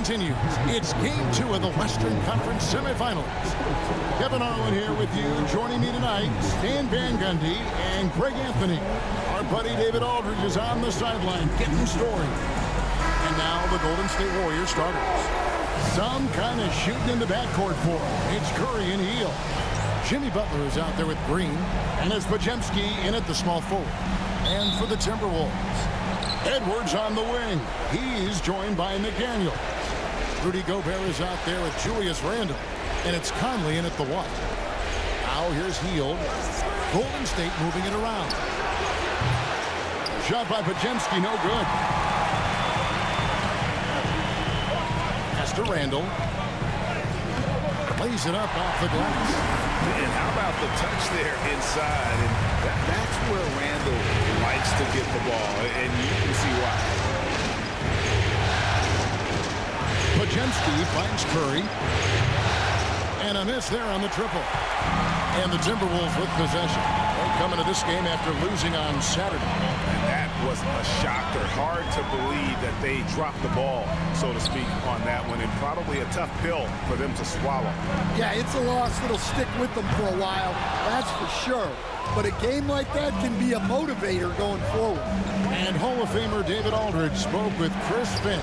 continues. It's Game 2 of the Western Conference semifinals. Kevin Harlan here with you. Joining me tonight, Stan Van Gundy and Greg Anthony. Our buddy David Aldridge is on the sideline getting story. And now the Golden State Warriors starters. Some kind of shooting in the backcourt for him. It's Curry and Hield. Jimmy Butler is out there with Green. And it's Podziemski in at the small forward. And for the Timberwolves, Edwards on the wing. He's joined by McDaniel. Rudy Gobert is out there with Julius Randle. And it's Conley in at the one. Now here's Hield. Golden State moving it around. Shot by Podziemski, no good. Pass to Randle. Lays it up off the glass. And how about the touch there inside? And that's where Randle likes to get the ball, and you can see why. Podziemski finds Curry. And a miss there on the triple. And the Timberwolves with possession. They're coming to this game after losing on Saturday. And that was a shocker. Hard to believe that they dropped the ball, so to speak, on that one. And probably a tough pill for them to swallow. Yeah, it's a loss that'll stick with them for a while. That's for sure. But a game like that can be a motivator going forward. And Hall of Famer David Aldridge spoke with Chris Finch.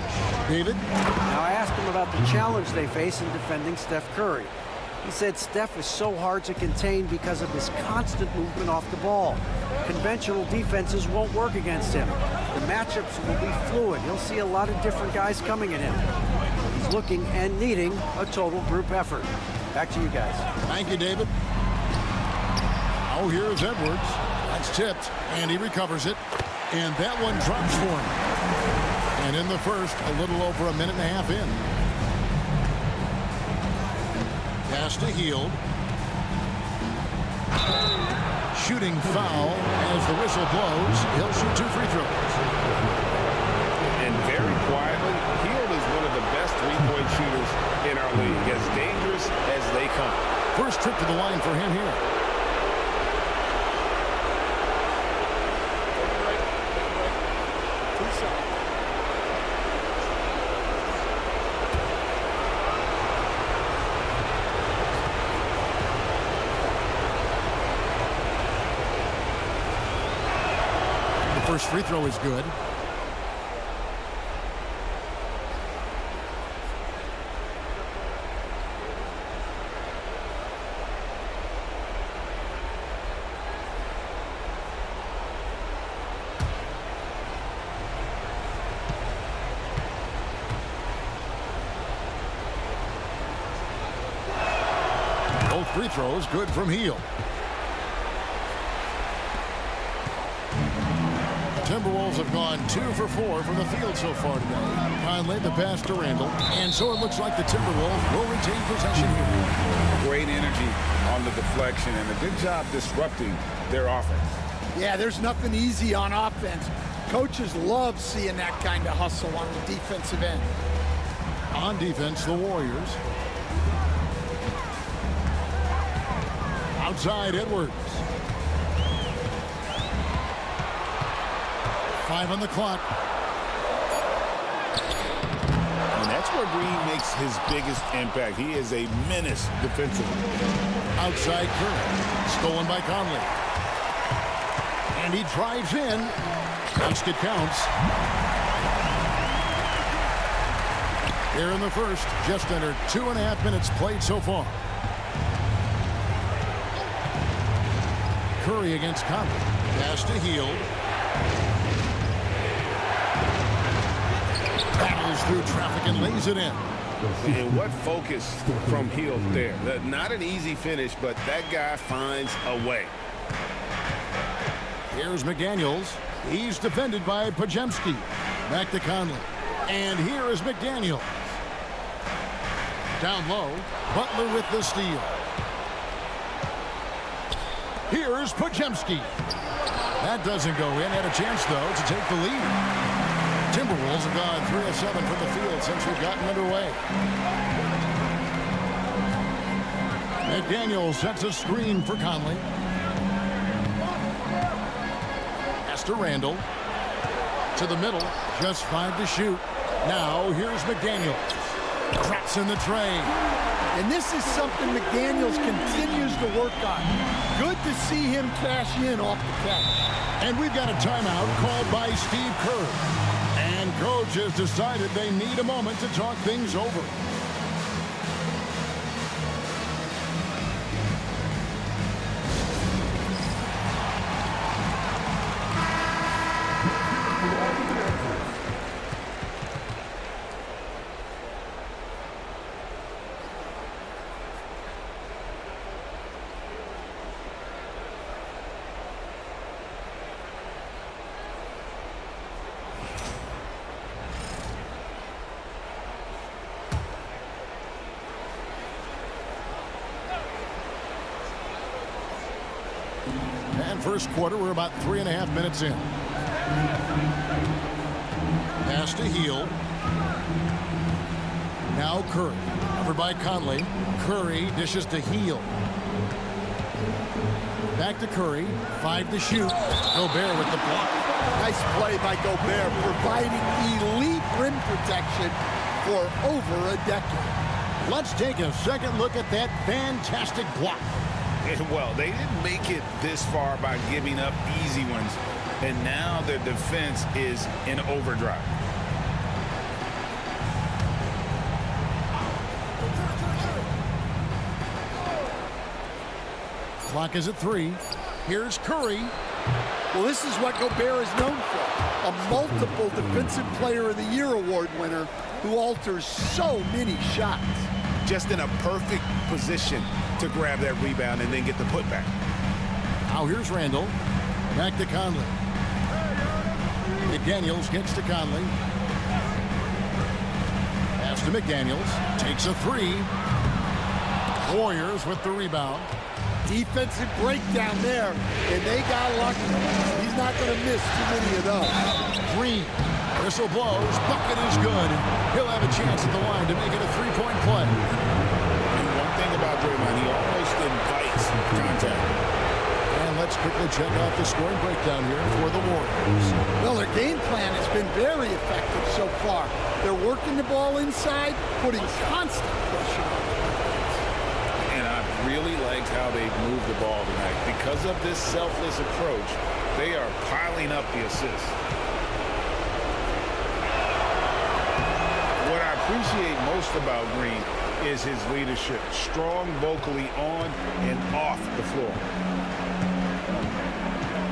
David? Now, I asked him about the challenge they face in defending Steph Curry. He said Steph is so hard to contain because of his constant movement off the ball. Conventional defenses won't work against him. The matchups will be fluid. He'll see a lot of different guys coming at him. He's looking and needing a total group effort. Back to you guys. Thank you, David. Oh, here's Edwards. That's tipped, and he recovers it. And that one drops for him. And in the first, a little over a minute and a half in. Pass to Hield. Shooting foul as the whistle blows. He'll shoot 2 free throws. And very quietly, Hield is one of the best three-point shooters in our league. As dangerous as they come. First trip to the line for him here. First free throw is good. Both free throws good from Hield. Timberwolves have gone 2 for 4 from the field so far today. Conley the pass to Randle. And so it looks like the Timberwolves will retain possession here. Great energy on the deflection and a good job disrupting their offense. Yeah, there's nothing easy on offense. Coaches love seeing that kind of hustle on the defensive end. On defense, the Warriors. Outside, Edwards. 5 on the clock. And that's where Green makes his biggest impact. He is a menace defensively. Outside Curry. Stolen by Conley. And he drives in. Basket counts. Here in the first, just under 2.5 minutes played so far. Curry against Conley. Pass to Hield. Battles through traffic and lays it in. And what focus from Hield there. Not an easy finish, but that guy finds a way. Here's McDaniels. He's defended by Podziemski. Back to Conley. And here is McDaniels. Down low. Butler with the steal. Here's Podziemski. That doesn't go in. Had a chance, though, to take the lead. Timberwolves have gone 3 of 7 from the field since we've gotten underway. McDaniels sets a screen for Conley. Pass to Randle. To the middle. Just 5 to shoot. Now, here's McDaniels. Drops in the tray. And this is something McDaniels continues to work on. Good to see him cash in off the catch. And we've got a timeout called by Steve Kerr. And coach has decided they need a moment to talk things over. And first quarter, we're about 3.5 minutes in. Pass to Hield. Now Curry. Covered by Conley. Curry dishes to Hield. Back to Curry. 5 to shoot. Gobert with the block. Nice play by Gobert, providing elite rim protection for over a decade. Let's take a second look at that fantastic block. Well, they didn't make it this far by giving up easy ones, and now their defense is in overdrive. Clock is at 3. Here's Curry. Well, this is what Gobert is known for. A multiple Defensive Player of the Year award winner who alters so many shots. Just in a perfect position to grab that rebound and then get the putback. Now here's Randall. Back to Conley. McDaniels gets to Conley. Pass to McDaniels. Takes a 3. Warriors with the rebound. Defensive breakdown there, and they got lucky. He's not going to miss too many of those. Green. Whistle blows. Bucket is good. He'll have a chance at the line to make it a 3-point play. And one thing about Draymond, he almost invites contact. And let's quickly check out the scoring breakdown here for the Warriors. Well, their game plan has been very effective so far. They're working the ball inside, putting constant pressure on the defense. And I really liked how they've moved the ball tonight. Because of this selfless approach, they are piling up the assists. What I appreciate most about Green is his leadership. Strong vocally on and off the floor.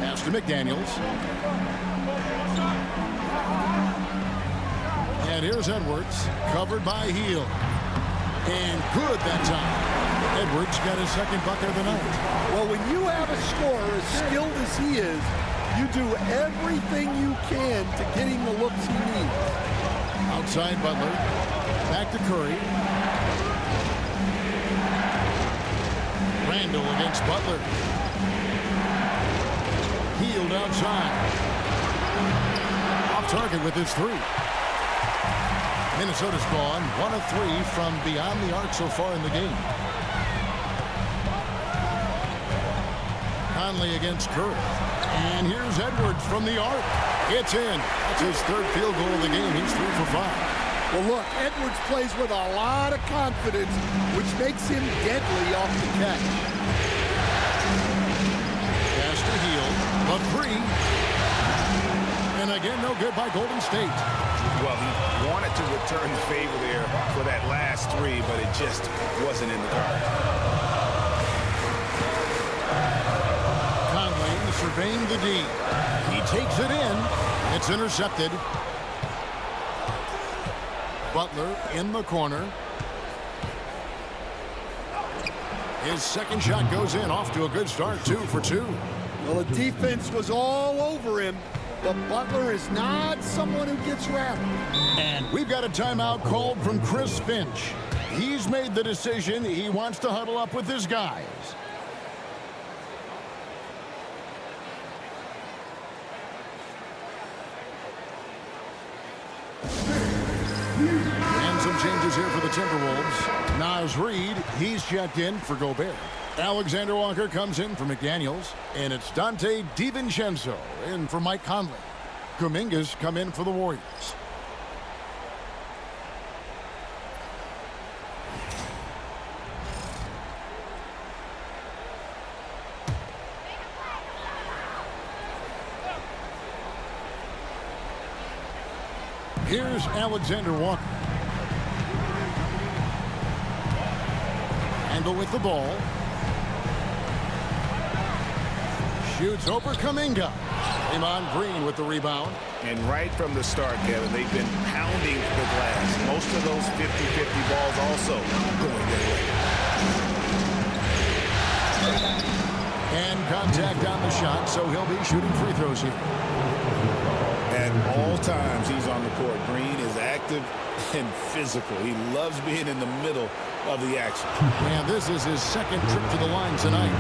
Pass to McDaniels. And here's Edwards, covered by Hield. And good that time. Edwards got his second bucket of the night. Well, when you have a scorer as skilled as he is, you do everything you can to getting the looks he needs. Outside Butler. Back to Curry. Randall against Butler. Hield outside. Off target with his 3. Minnesota's gone 1 of 3 from beyond the arc so far in the game. Conley against Curry. And here's Edwards from the arc. It's in. That's his 3rd field goal of the game. He's 3 for 5. Well, look, Edwards plays with a lot of confidence, which makes him deadly off the catch. Pass to Hield. A 3. And again, no good by Golden State. Well, he wanted to return the favor there for that last 3, but it just wasn't in the cards. Conley surveying the D. He takes it in. It's intercepted. Butler in the corner. His second shot goes in. Off to a good start. 2 for 2. Well, the defense was all over him, but Butler is not someone who gets rattled. And we've got a timeout called from Chris Finch. He's made the decision. He wants to huddle up with his guys. And some changes here for the Timberwolves. Naz Reid, he's checked in for Gobert. Alexander Walker comes in for McDaniels. And it's Dante DiVincenzo in for Mike Conley. Kuminga's come in for the Warriors. Here's Alexander Walker. Randle with the ball. Shoots over Kuminga. Draymond Green with the rebound. And right from the start, Kevin, they've been pounding the glass. Most of those 50-50 balls also going their way. And contact on the shot, so he'll be shooting free throws here. At all times he's on the court, Green is active and physical. He loves being in the middle of the action. And this is his second trip to the line tonight.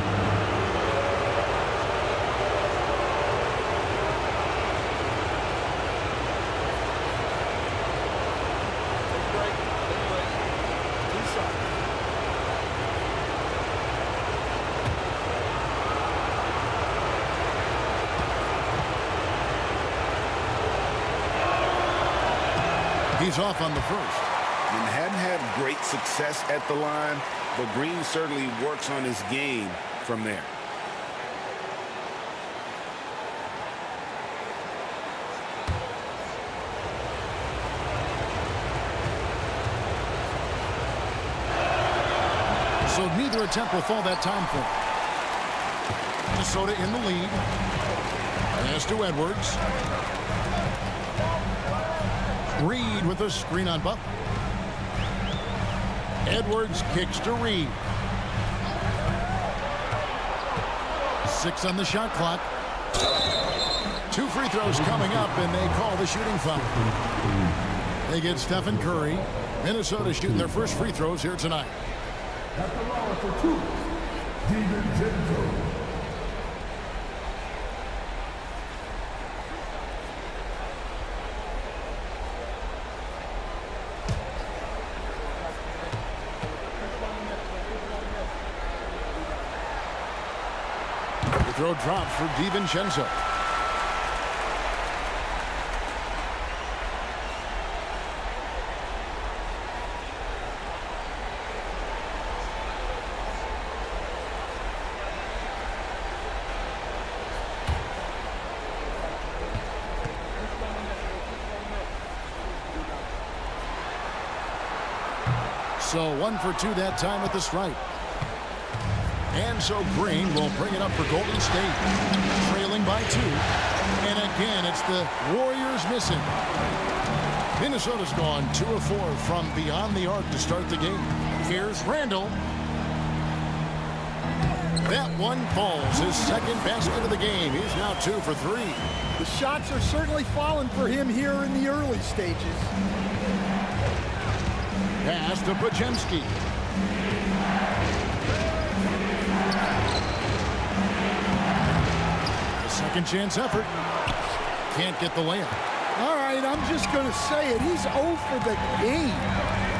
He's off on the first. And hadn't had great success at the line, but Green certainly works on his game from there. So neither attempt will fall that time for him. Minnesota in the lead. Pass to Edwards. Reed with a screen on Butler. Edwards kicks to Reed. 6 on the shot clock. 2 free throws coming up, and they call the shooting foul. They get Stephen Curry. Minnesota shooting their first free throws here tonight. At the line for 2, DiVincenzo. Throw drops for DiVincenzo. So 1 for 2 that time at the stripe. And so Green will bring it up for Golden State, trailing by 2. And again, it's the Warriors missing. Minnesota's gone 2 of 4 from beyond the arc to start the game. Here's Randle. That one falls, his second basket of the game. He's now 2 for 3. The shots are certainly falling for him here in the early stages. Pass to Podziemski. Second chance effort. Can't get the layup. All right, I'm just going to say it. He's 0 for the game.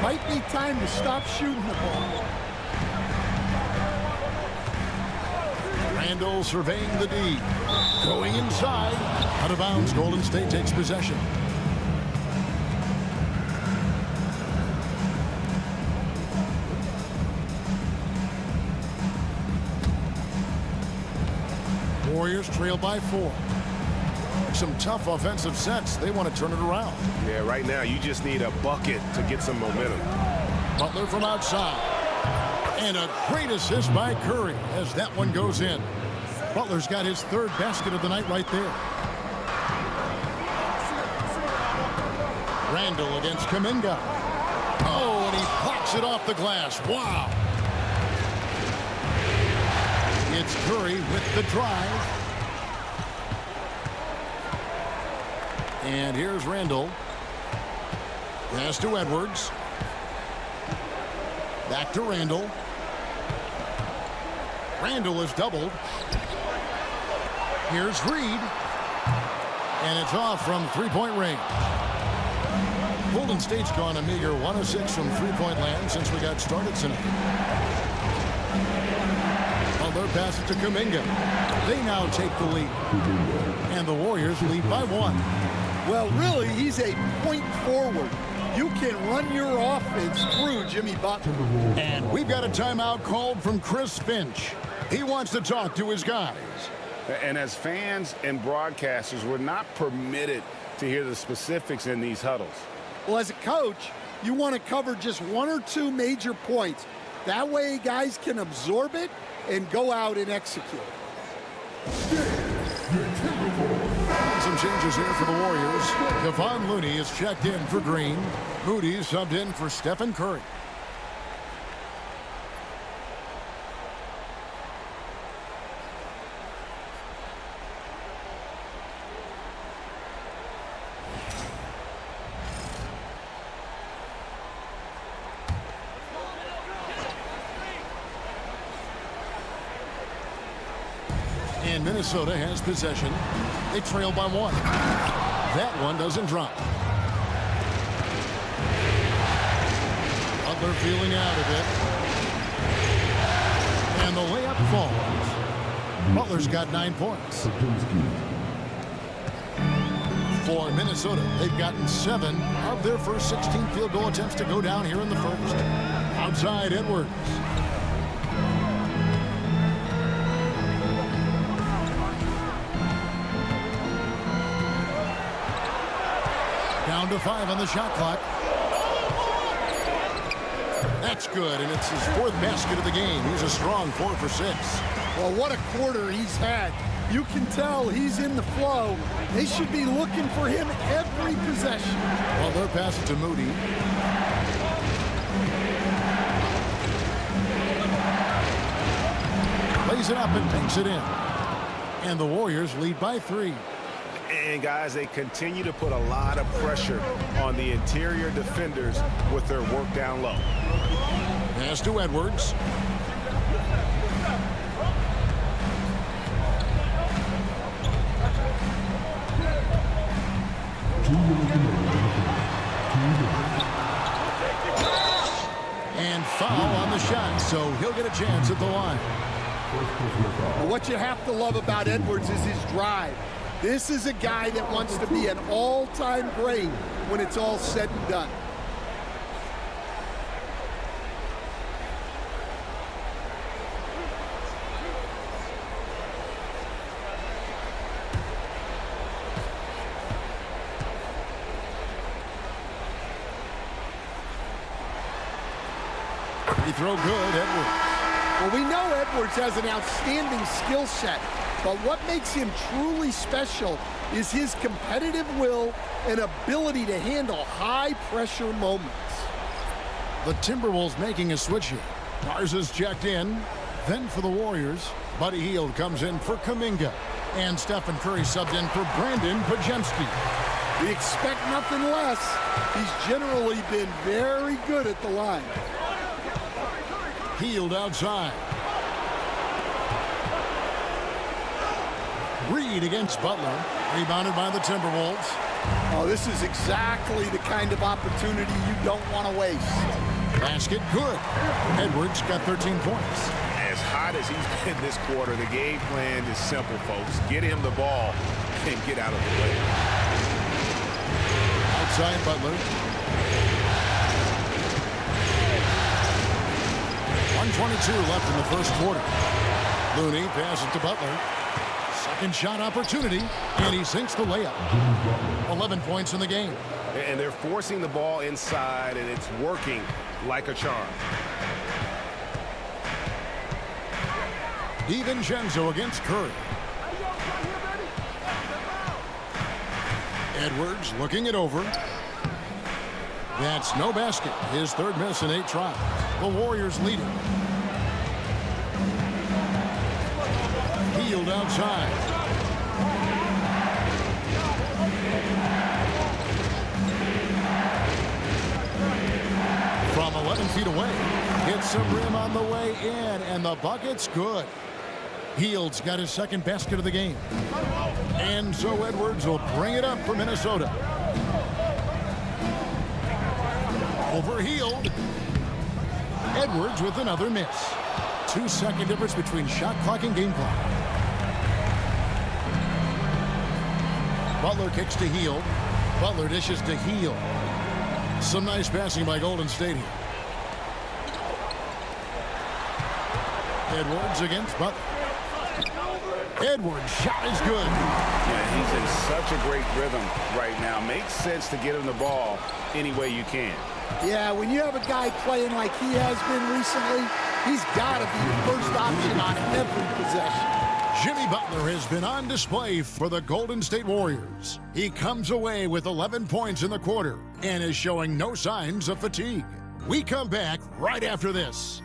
Might be time to stop shooting the ball. Randle surveying the D. Going inside. Out of bounds. Golden State takes possession. Warriors trail by 4. Some tough offensive sets. They want to turn it around. Yeah, right now you just need a bucket to get some momentum. Butler from outside. And a great assist by Curry as that one goes in. Butler's got his 3rd basket of the night right there. Randle against Kuminga. Oh, and he pops it off the glass. Wow. It's Curry with the drive. And here's Randle. Pass to Edwards. Back to Randle. Randle is doubled. Here's Reed. And it's off from 3-point range. Golden State's gone a meager 1 of 6 from 3-point land since we got started tonight. Butler passes to Kuminga. They now take the lead. And the Warriors lead by 1. Well, really, he's a point forward. You can run your offense through Jimmy Butler. And we've got a timeout called from Chris Finch. He wants to talk to his guys. And as fans and broadcasters, we're not permitted to hear the specifics in these huddles. Well, as a coach, you want to cover just one or two major points. That way guys can absorb it and go out and execute. Some changes here for the Warriors. Kevon Looney is checked in for Green. Moody subbed in for Stephen Curry. And Minnesota has possession. They trail by one. That one doesn't drop. Butler feeling out of it. And the layup falls. Butler's got 9 points. For Minnesota, they've gotten 7 of their first 16 field goal attempts to go down here in the first. Outside Edwards. Down to 5 on the shot clock. That's good, and it's his 4th basket of the game. He's a strong 4 for 6. Well, what a quarter he's had. You can tell he's in the flow. They should be looking for him every possession. Well, they'll pass it to Moody. Lays it up and takes it in. And the Warriors lead by 3. And, guys, they continue to put a lot of pressure on the interior defenders with their work down low. Pass to Edwards. And foul on the shot, so he'll get a chance at the line. Well, what you have to love about Edwards is his drive. This is a guy that wants to be an all-time great when it's all said and done. Free throw good, Edwards. Well, we know Edwards has an outstanding skill set, but what makes him truly special is his competitive will and ability to handle high-pressure moments. The Timberwolves making a switch here. Garza's checked in. Then for the Warriors, Buddy Hield comes in for Kuminga. And Stephen Curry subbed in for Brandon Pajemski. We expect nothing less. He's generally been very good at the line. Hield outside. Reed against Butler. Rebounded by the Timberwolves. Oh, this is exactly the kind of opportunity you don't want to waste. Basket good. Edwards got 13 points. As hot as he's been this quarter, the game plan is simple, folks. Get him the ball and get out of the way. Outside Butler. 1:22 left in the first quarter. Looney passes to Butler. Second shot opportunity, and he sinks the layup. 11 points in the game. And they're forcing the ball inside, and it's working like a charm. DiVincenzo against Curry. Edwards looking it over. That's no basket. His 3rd miss in 8 tries. The Warriors leading. Hield outside. From 11 feet away. Hits some rim on the way in, and the bucket's good. Hield's got his 2nd basket of the game. And so Edwards will bring it up for Minnesota. Over Hield. Edwards with another miss. 2-second difference between shot clock and game clock. Butler kicks to Hield. Butler dishes to Hield. Some nice passing by Golden State here. Edwards against Butler. Edwards' shot is good. Yeah, he's in such a great rhythm right now. Makes sense to get him the ball any way you can. Yeah, when you have a guy playing like he has been recently, he's got to be the first option on every possession. Jimmy Butler has been on display for the Golden State Warriors. He comes away with 11 points in the quarter and is showing no signs of fatigue. We come back right after this.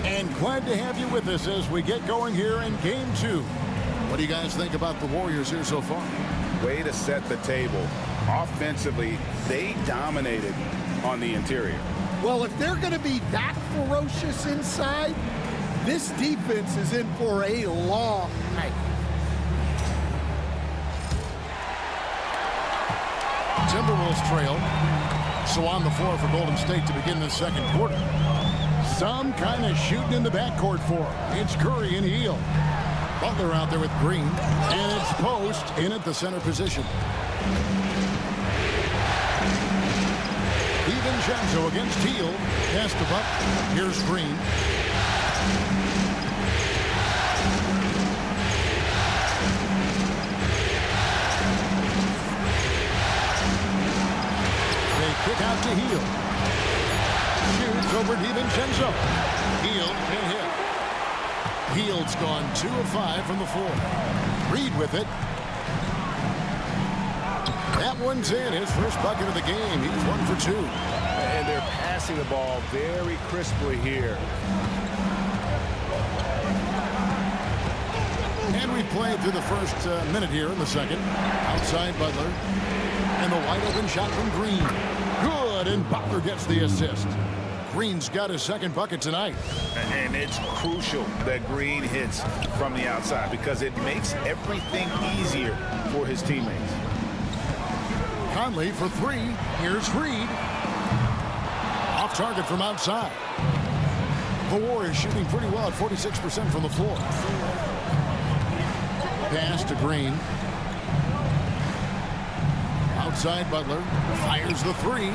And glad to have you with us as we get going here in Game 2. What do you guys think about the Warriors here so far? Way to set the table. Offensively, they dominated on the interior. Well, if they're going to be that ferocious inside, this defense is in for a long night. Timberwolves trail. So on the floor for Golden State to begin the second quarter. Some kind of shooting in the backcourt for him. It's Curry and Hield. Butler out there with Green. And it's Post in at the center position. DiVincenzo against Hield. Pass to Butler. Here's Green. They kick out to Hield. Shoots over DiVincenzo. Hield can hit. Hield's gone 2 of 5 from the floor. Reed with it. That one's in. His first bucket of the game. He's 1 for 2. And they're passing the ball very crisply here. And we've played through the first minute here in the second. Outside Butler. And the wide open shot from Green. Good, and Butler gets the assist. Green's got his second bucket tonight. And it's crucial that Green hits from the outside because it makes everything easier for his teammates. Conley for 3. Here's Reed. Off target from outside. The Warriors shooting pretty well at 46% from the floor. Pass to Green. Outside Butler. Fires the 3.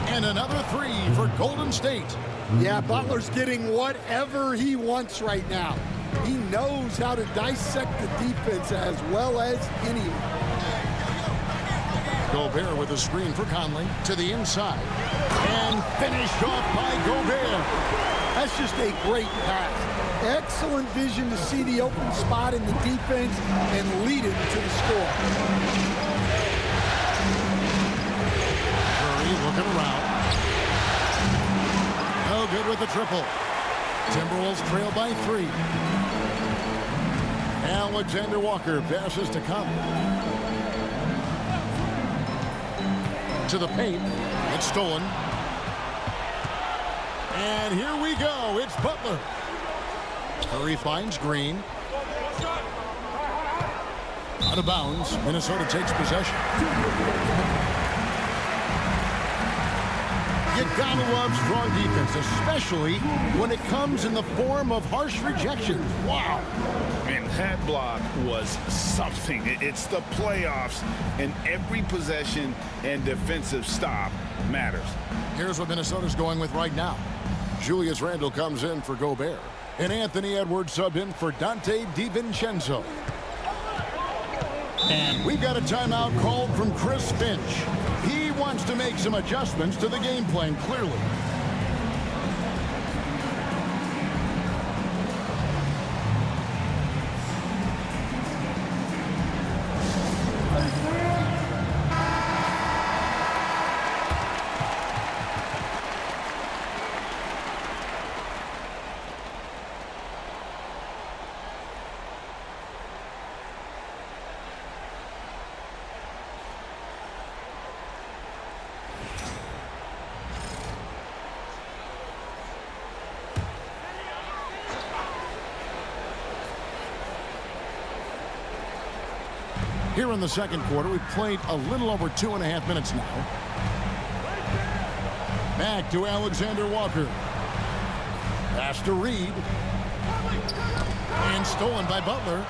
And another 3 for Golden State. Yeah, Butler's getting whatever he wants right now. He knows how to dissect the defense as well as anyone. Gobert with a screen for Conley to the inside. And finished off by Gobert. That's just a great pass. Excellent vision to see the open spot in the defense and lead it to the score. Curry looking around. No good with the triple. Timberwolves trail by 3. Alexander Walker passes to Conley. To the paint. It's stolen. And here we go. It's Butler. Curry finds Green. Out of bounds. Minnesota takes possession. You gotta love strong defense, especially when it comes in the form of harsh rejections. Wow. And that block was something. It's the playoffs, and every possession and defensive stop matters. Here's what Minnesota's going with right now. Julius Randle comes in for Gobert, and Anthony Edwards subbed in for Dante DiVincenzo. And we've got a timeout called from Chris Finch. He wants to make some adjustments to the game plan, clearly. Here in the second quarter, we've played a little over 2.5 minutes now. Back to Alexander Walker. Pass to Reed. And stolen by Butler.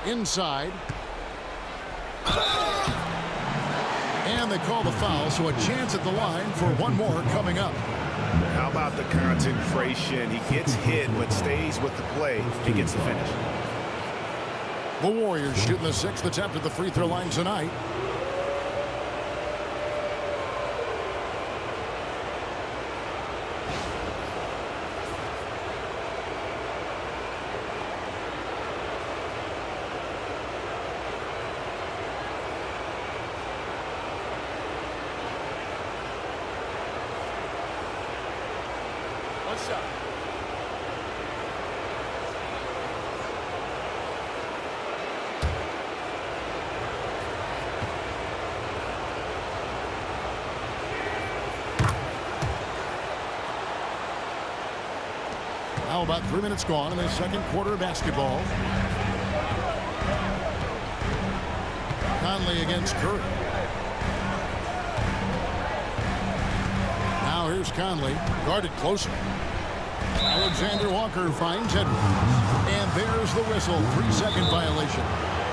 Inside. And they call the foul, so a chance at the line for one more coming up. How about the concentration? He gets hit, but stays with the play and gets the finish. The Warriors shooting the sixth attempt at the free throw line tonight. What's up? Now about 3 minutes gone in the second quarter of basketball. Conley against Curry. Now here's Conley, guarded closer. Alexander Walker finds Edwards. And there's the whistle, 3-second violation.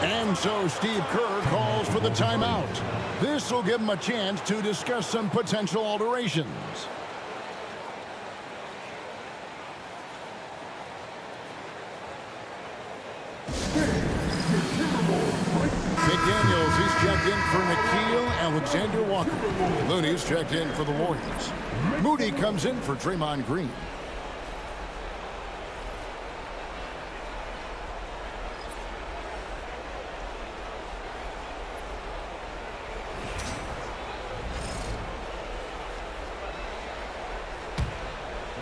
And so Steve Kerr calls for the timeout. This will give him a chance to discuss some potential alterations. McDaniels, he's checked in for Nikhil Alexander Walker. Looney's checked in for the Warriors. Moody comes in for Draymond Green.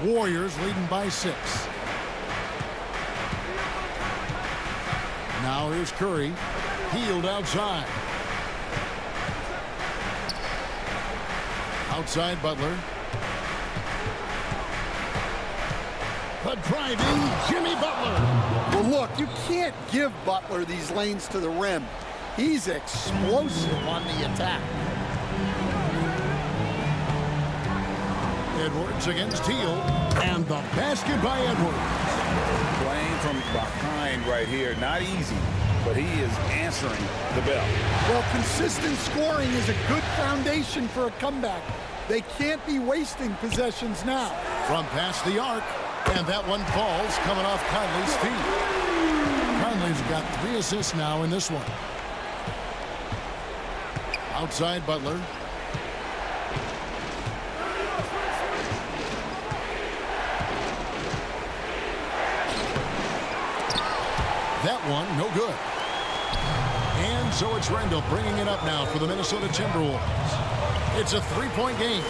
Warriors leading by 6. Now here's Curry. Healed outside. Outside Butler. But driving Jimmy Butler. Well, look, you can't give Butler these lanes to the rim. He's explosive on the attack. Edwards against Teal. And the basket by Edwards. Playing from behind right here. Not easy, but he is answering the bell. Well, consistent scoring is a good foundation for a comeback. They can't be wasting possessions now. From past the arc. And that one falls coming off Conley's feet. Conley's got 3 assists now in this one. Outside Butler. That one, no good. And so it's Randall bringing it up now for the Minnesota Timberwolves. It's a 3-point game.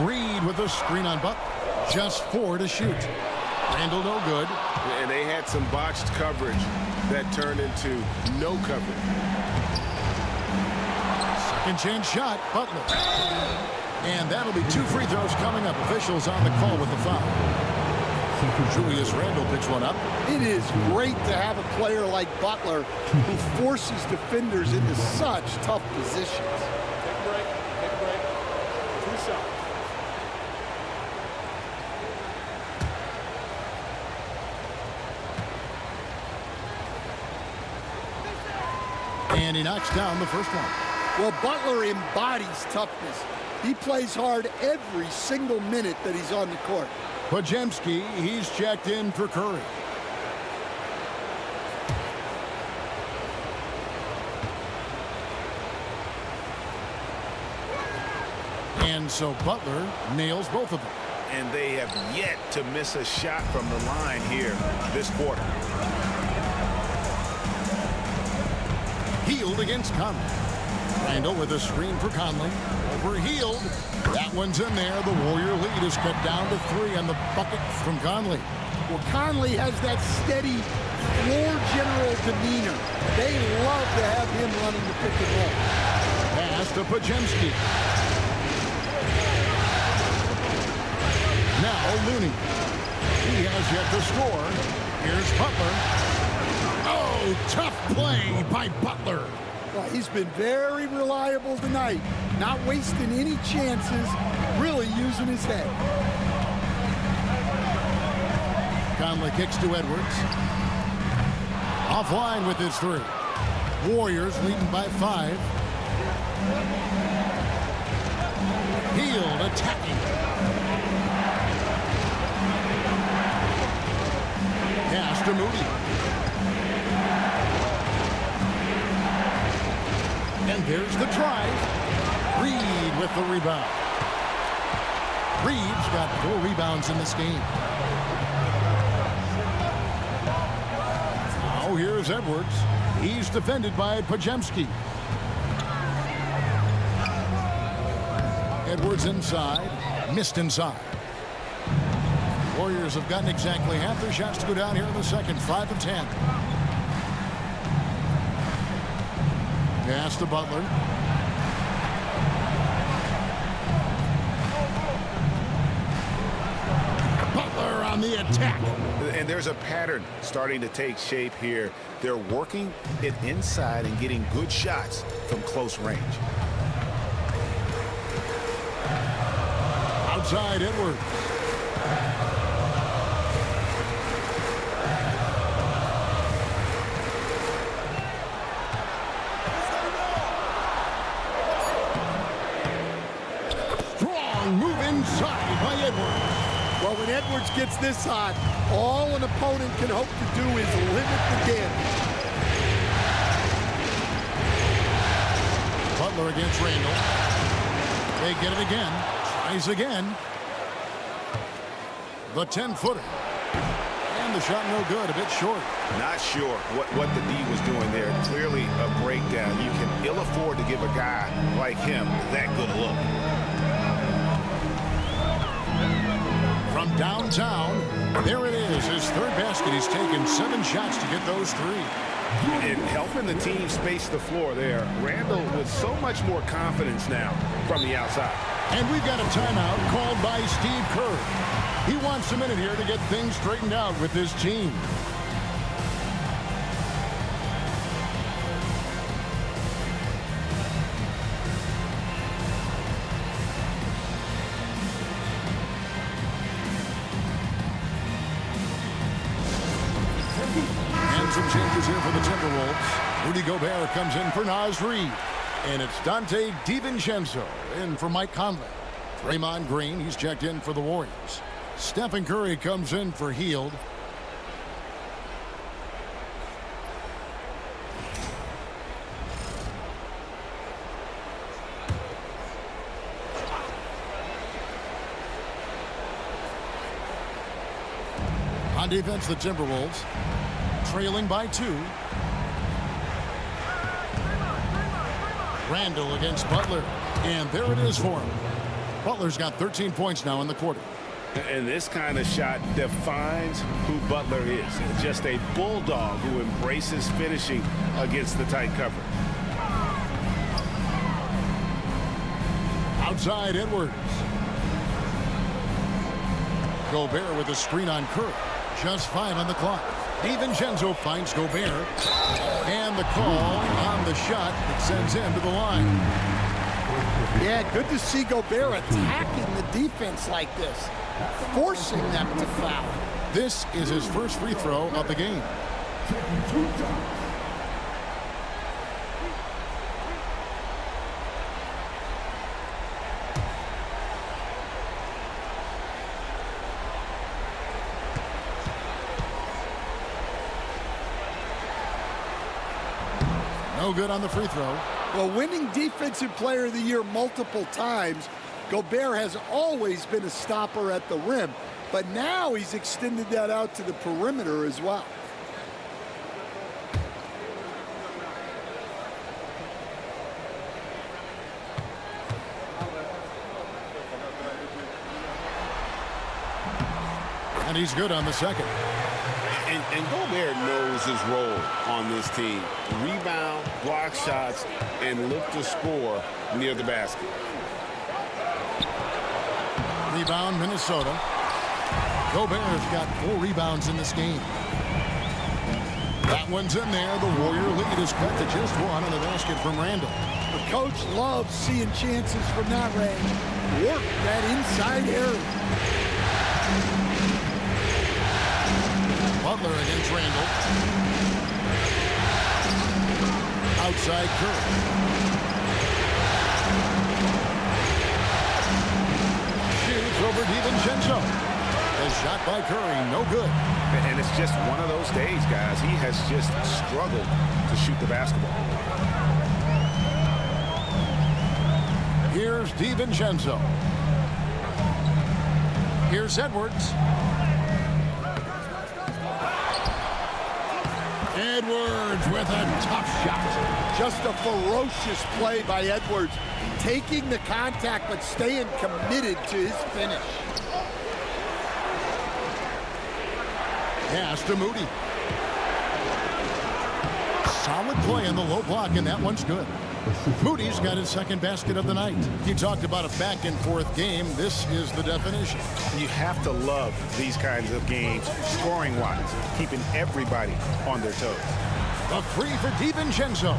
Reed with a screen on Buck. Just 4 to shoot. Randall no good. And they had some botched coverage that turned into no coverage. Second chance shot, Butler. And that'll be 2 free throws coming up. Officials on the call with the foul. Julius Randle picks one up. It is great to have a player like Butler who forces defenders into such tough positions. Take a break. Take a break. 2 shots. And he knocks down the first one. Well, Butler embodies toughness. He plays hard every single minute that he's on the court. Podziemski, he's checked in for Curry. And so Butler nails both of them. And they have yet to miss a shot from the line here this quarter. Healed against Conley. Randall with a screen for Conley. Over Healed. That one's in there. The Warrior lead is cut down to 3 on the bucket from Conley. Well, Conley has that steady floor general demeanor. They love to have him running the pick and roll. Pass to Podziemski. Now Looney. Anthony. He has yet to score. Here's Butler. Oh, tough play by Butler. Well, he's been very reliable tonight, not wasting any chances, really using his head. Conley kicks to Edwards. Offline with his three. Warriors leading by 5. Hield attacking. Pass to Moody. And there's the drive. Reed with the rebound. Reed's got 4 rebounds in this game. Now here's Edwards. He's defended by Pajemski. Edwards inside. Missed inside. Warriors have gotten exactly half their shots to go down here in the second. 5 of 10. Pass to Butler. Butler on the attack. And there's a pattern starting to take shape here. They're working it inside and getting good shots from close range. Outside Edwards. Strong move inside by Edwards. Well, when Edwards gets this hot, all an opponent can hope to do is limit the damage. Butler against Randall. They get it again. Tries again. The 10-footer. And the shot no good, a bit short. Not sure what the D was doing there. Clearly a breakdown. You can ill afford to give a guy like him that good a look. From downtown, there it is, his third basket. He's taken 7 shots to get those 3. And helping the team space the floor there. Randall with so much more confidence now from the outside. And we've got a timeout called by Steve Kerr. He wants a minute here to get things straightened out with his team. And some changes here for the Timberwolves. Rudy Gobert comes in for Naz Reid. And it's Dante DiVincenzo in for Mike Conley. Draymond Green, he's checked in for the Warriors. Stephen Curry comes in for Hield. On defense, the Timberwolves trailing by 2. Randall against Butler. And there it is for him. Butler's got 13 points now in the quarter. And this kind of shot defines who Butler is. Just a bulldog who embraces finishing against the tight cover. Outside Edwards. Gobert with a screen on Curry. Just 5 on the clock. DiVincenzo finds Gobert. And the call on the shot that sends him to the line. Yeah, good to see Gobert attacking the defense like this, forcing them to foul. This is his first free throw of the game. No good on the free throw. Well, winning Defensive Player of the Year multiple times, Gobert has always been a stopper at the rim, but now he's extended that out to the perimeter as well. And he's good on the second. And Gobert knows his role on this team. Rebound, block shots, and look to score near the basket. Rebound, Minnesota. Gobert's got 4 rebounds in this game. That one's in there. The Warrior lead is cut to just 1 on the basket from Randall. The coach loves seeing chances from that range. Work that inside area. Butler against Randall. Outside Curry. Shoots over DiVincenzo. A shot by Curry, no good. And it's just one of those days, guys. He has just struggled to shoot the basketball. Here's DiVincenzo. Here's Edwards. Edwards with a tough shot. Just a ferocious play by Edwards. Taking the contact, but staying committed to his finish. Pass to Moody. Solid play in the low block, and that one's good. Moody's got his second basket of the night. You talked about a back-and-forth game. This is the definition. You have to love these kinds of games, scoring-wise, keeping everybody on their toes. A three for DiVincenzo.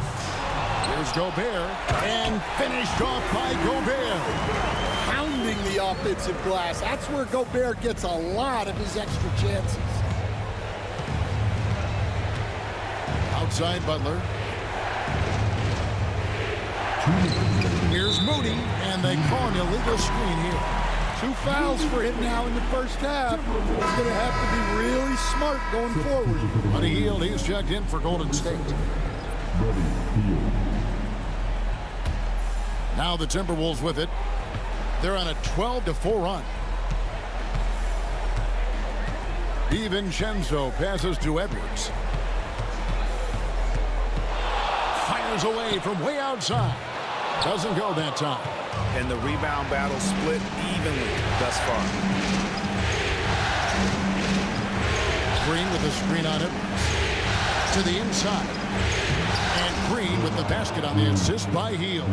Here's Gobert, and finished off by Gobert. Pounding the offensive glass. That's where Gobert gets a lot of his extra chances. Outside Butler. Here's Moody, and they call an illegal screen here. 2 fouls for him now in the first half. He's going to have to be really smart going forward. Buddy Hield, he's checked in for Golden State. Now the Timberwolves with it. They're on a 12-4 run. DiVincenzo passes to Edwards. Fires away from way outside. Doesn't go that time. And the rebound battle split evenly thus far. Green with the screen on it. To the inside. And Green with the basket on the assist by Hield.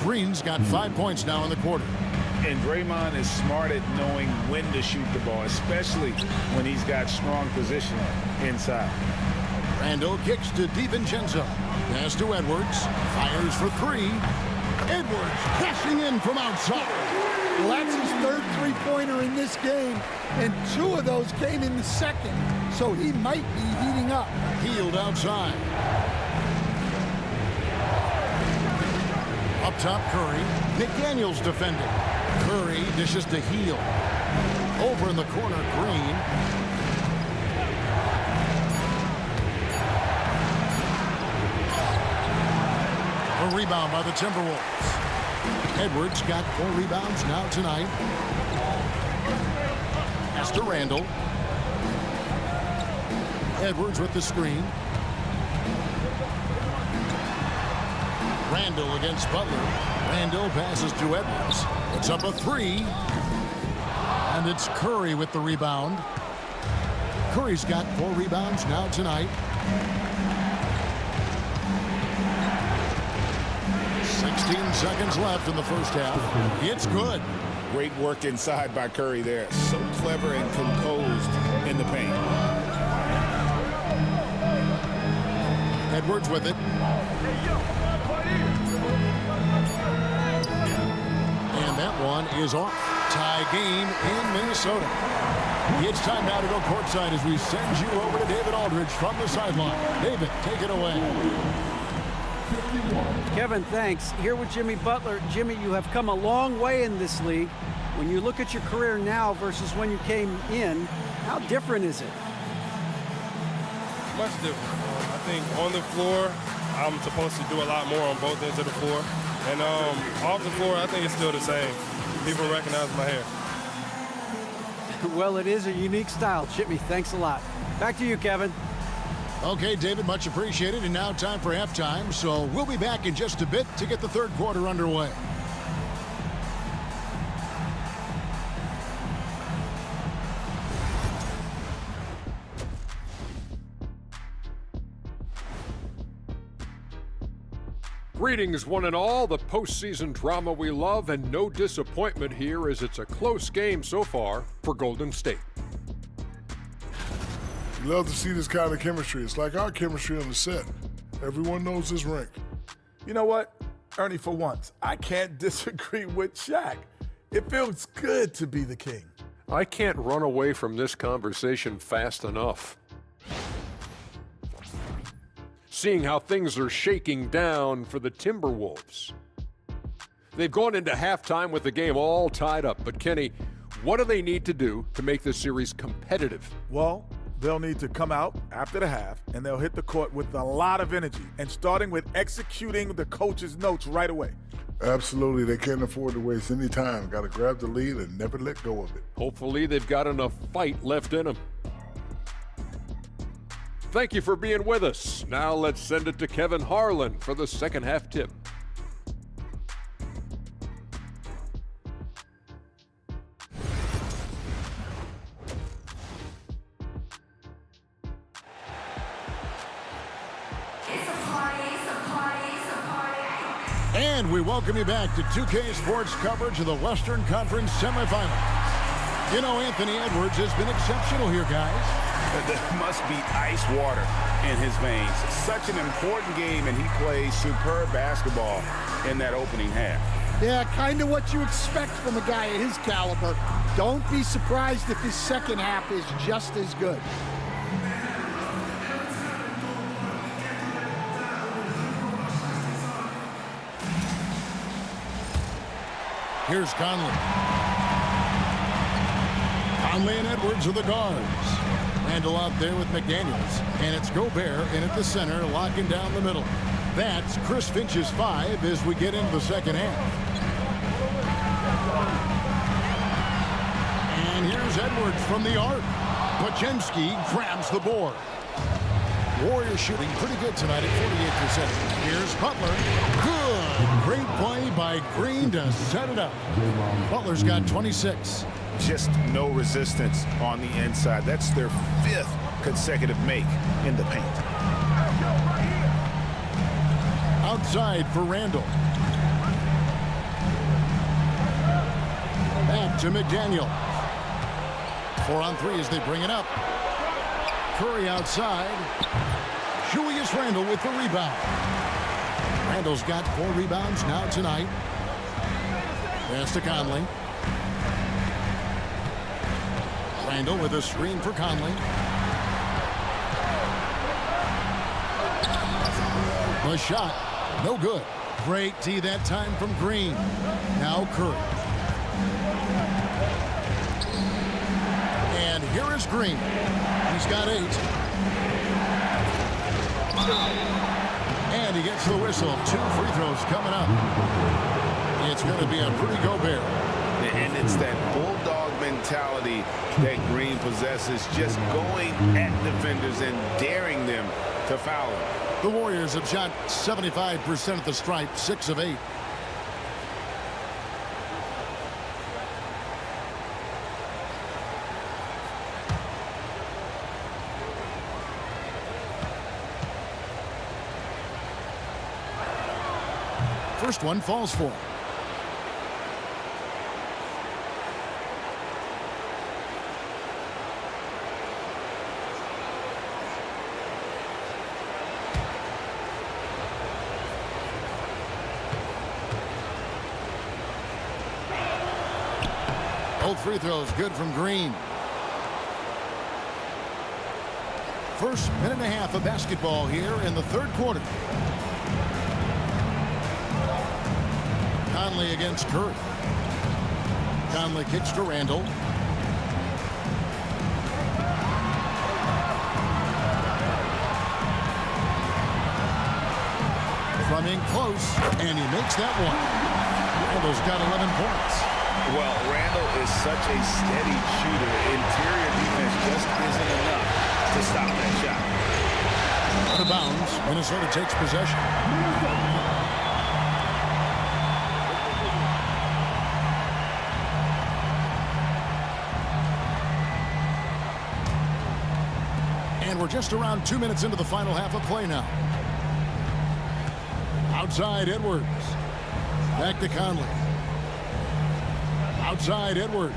Green's got 5 points now in the quarter. And Draymond is smart at knowing when to shoot the ball, especially when he's got strong position inside. Randall kicks to DiVincenzo. Pass to Edwards. Fires for 3. Edwards cashing in from outside. Well, that's his third three-pointer in this game, and 2 of those came in the second, so he might be heating up. Hield outside. Up top, Curry. McDaniels defending. Curry dishes to Hield. Over in the corner, Green. A rebound by the Timberwolves. Edwards got 4 rebounds now tonight. Pass to Randall. Edwards with the screen. Randall against Butler. Randall passes to Edwards. It's up a 3. And it's Curry with the rebound. Curry's got 4 rebounds now tonight. 16 seconds left in the first half. It's good. Great work inside by Curry there. So clever and composed in the paint. Edwards with it. And that one is off. Tie game in Minnesota. It's time now to go courtside as we send you over to David Aldridge from the sideline. David, take it away. Kevin, thanks. Here with Jimmy Butler. Jimmy, you have come a long way in this league. When you look at your career now versus when you came in, how different is it? Much different. I think on the floor, I'm supposed to do a lot more on both ends of the floor. And off the floor, I think it's still the same. People recognize my hair. Well, it is a unique style. Jimmy, thanks a lot. Back to you, Kevin. Okay, David, much appreciated. And now time for halftime. So we'll be back in just a bit to get the third quarter underway. Greetings, one and all. The postseason drama we love, and no disappointment here as it's a close game so far for Golden State. You love to see this kind of chemistry. It's like our chemistry on the set. Everyone knows his rank. You know what, Ernie, for once, I can't disagree with Shaq. It feels good to be the king. I can't run away from this conversation fast enough. Seeing how things are shaking down for the Timberwolves. They've gone into halftime with the game all tied up. But Kenny, what do they need to do to make this series competitive? Well, they'll need to come out after the half, and they'll hit the court with a lot of energy, and starting with executing the coach's notes right away. Absolutely, they can't afford to waste any time. Got to grab the lead and never let go of it. Hopefully they've got enough fight left in them. Thank you for being with us. Now let's send it to Kevin Harlan for the second half tip. And we welcome you back to 2K Sports coverage of the Western Conference semifinals. You know, Anthony Edwards has been exceptional here, guys. There must be ice water in his veins. Such an important game, and he plays superb basketball in that opening half. Yeah, kind of what you expect from a guy of his caliber. Don't be surprised if his second half is just as good. Here's Conley. Conley and Edwards are the guards. Randall out there with McDaniels. And it's Gobert in at the center, locking down the middle. That's Chris Finch's 5 as we get into the second half. And here's Edwards from the arc. Pachinski grabs the board. Warriors shooting pretty good tonight at 48%. Here's Butler. Good. Great play by Green to set it up. Butler's got 26. Just no resistance on the inside. That's their 5th consecutive make in the paint. Outside for Randall. Back to McDaniel. 4 on 3 as they bring it up. Curry outside. Julius Randle with the rebound. Randle's got 4 rebounds now tonight. Pass to Conley. Randle with a screen for Conley. The shot, no good. Great tee that time from Green. Now Curry. And here is Green. He's got 8. And he gets the whistle. 2 free throws coming up. It's going to be a pretty Gobert. And it's that bulldog mentality that Green possesses, just going at defenders and daring them to foul him. The Warriors have shot 75% at the stripe, 6 of 8. First one falls for him. Both free throws good from Green. First minute and a half of basketball here in the third quarter. Conley against Curry. Conley kicks to Randall. From in close, and he makes that one. Randall's got 11 points. Well, Randall is such a steady shooter. Interior defense just isn't enough to stop that shot. Out of bounds, Minnesota takes possession. And we're just around 2 minutes into the final half of play now. Outside Edwards. Back to Conley. Outside Edwards.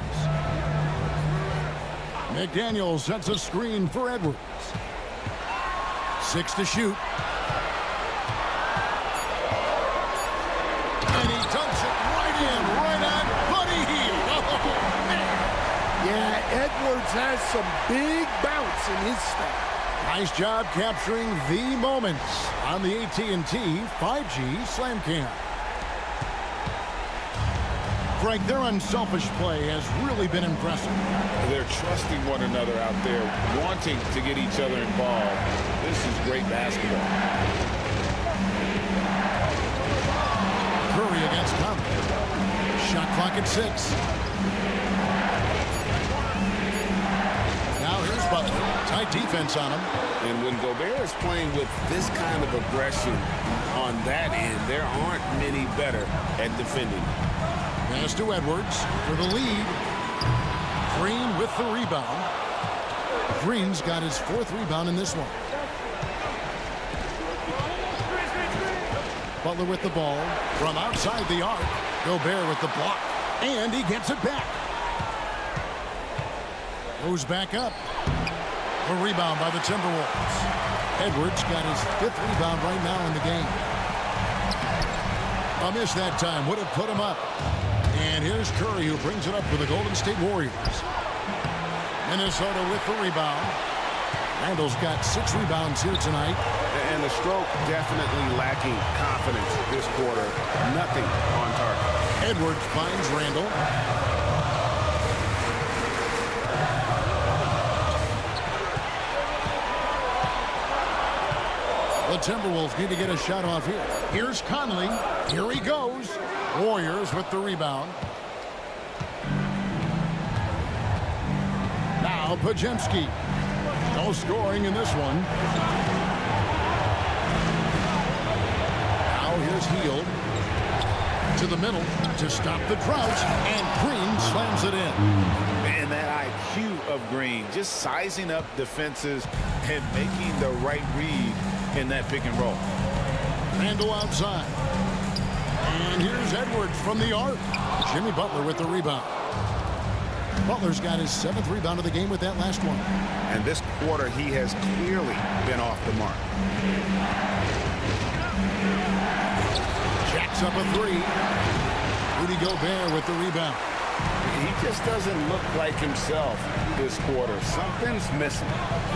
McDaniel sets a screen for Edwards. 6 to shoot. And he dumps it right in, right on Buddy Hield. Oh, man. Yeah, Edwards has some big bounce in his step. Nice job capturing the moments on the AT&T 5G Slam Cam. Greg, their unselfish play has really been impressive. They're trusting one another out there, wanting to get each other involved. This is great basketball. Curry against Conley. Shot clock at 6. Now here's Butler. Tight defense on him. And when Gobert is playing with this kind of aggression on that end, there aren't many better at defending. Pass to Edwards for the lead. Green with the rebound. Green's got his 4th rebound in this one. Butler with the ball from outside the arc. Gobert with the block. And he gets it back. Goes back up. A rebound by the Timberwolves. Edwards got his 5th rebound right now in the game. A miss that time would have put him up. And here's Curry, who brings it up for the Golden State Warriors. Minnesota with the rebound. Randall's got 6 rebounds here tonight. And the stroke definitely lacking confidence this quarter. Nothing on target. Edwards finds Randall. The Timberwolves need to get a shot off here. Here's Conley. Here he goes. Warriors with the rebound. Now Pajemski. No scoring in this one. Now here's Hield. To the middle to stop the drought. And Green slams it in. Man, that IQ of Green. Just sizing up defenses and making the right read in that pick and roll. Randall outside. And here's Edwards from the arc. Jimmy Butler with the rebound. Butler's got his 7th rebound of the game with that last one. And this quarter, he has clearly been off the mark. Jacks up a 3. Rudy Gobert with the rebound. He just doesn't look like himself this quarter. Something's missing.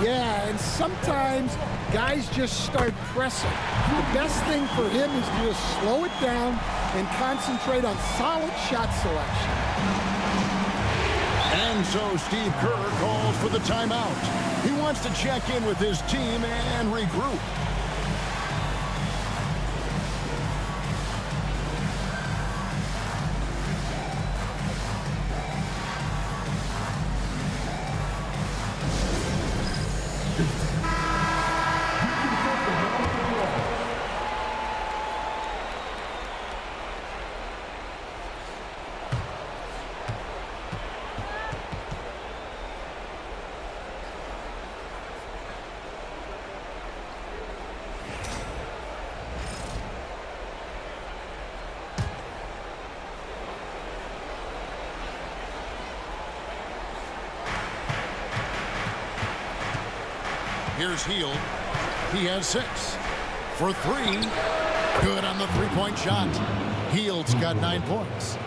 Yeah, and sometimes guys just start pressing. The best thing for him is to just slow it down and concentrate on solid shot selection. And so Steve Kerr calls for the timeout. He wants to check in with his team and regroup. Here's Hield. He has 6. For 3. Good on the 3-point shot. Hield's got 9 points.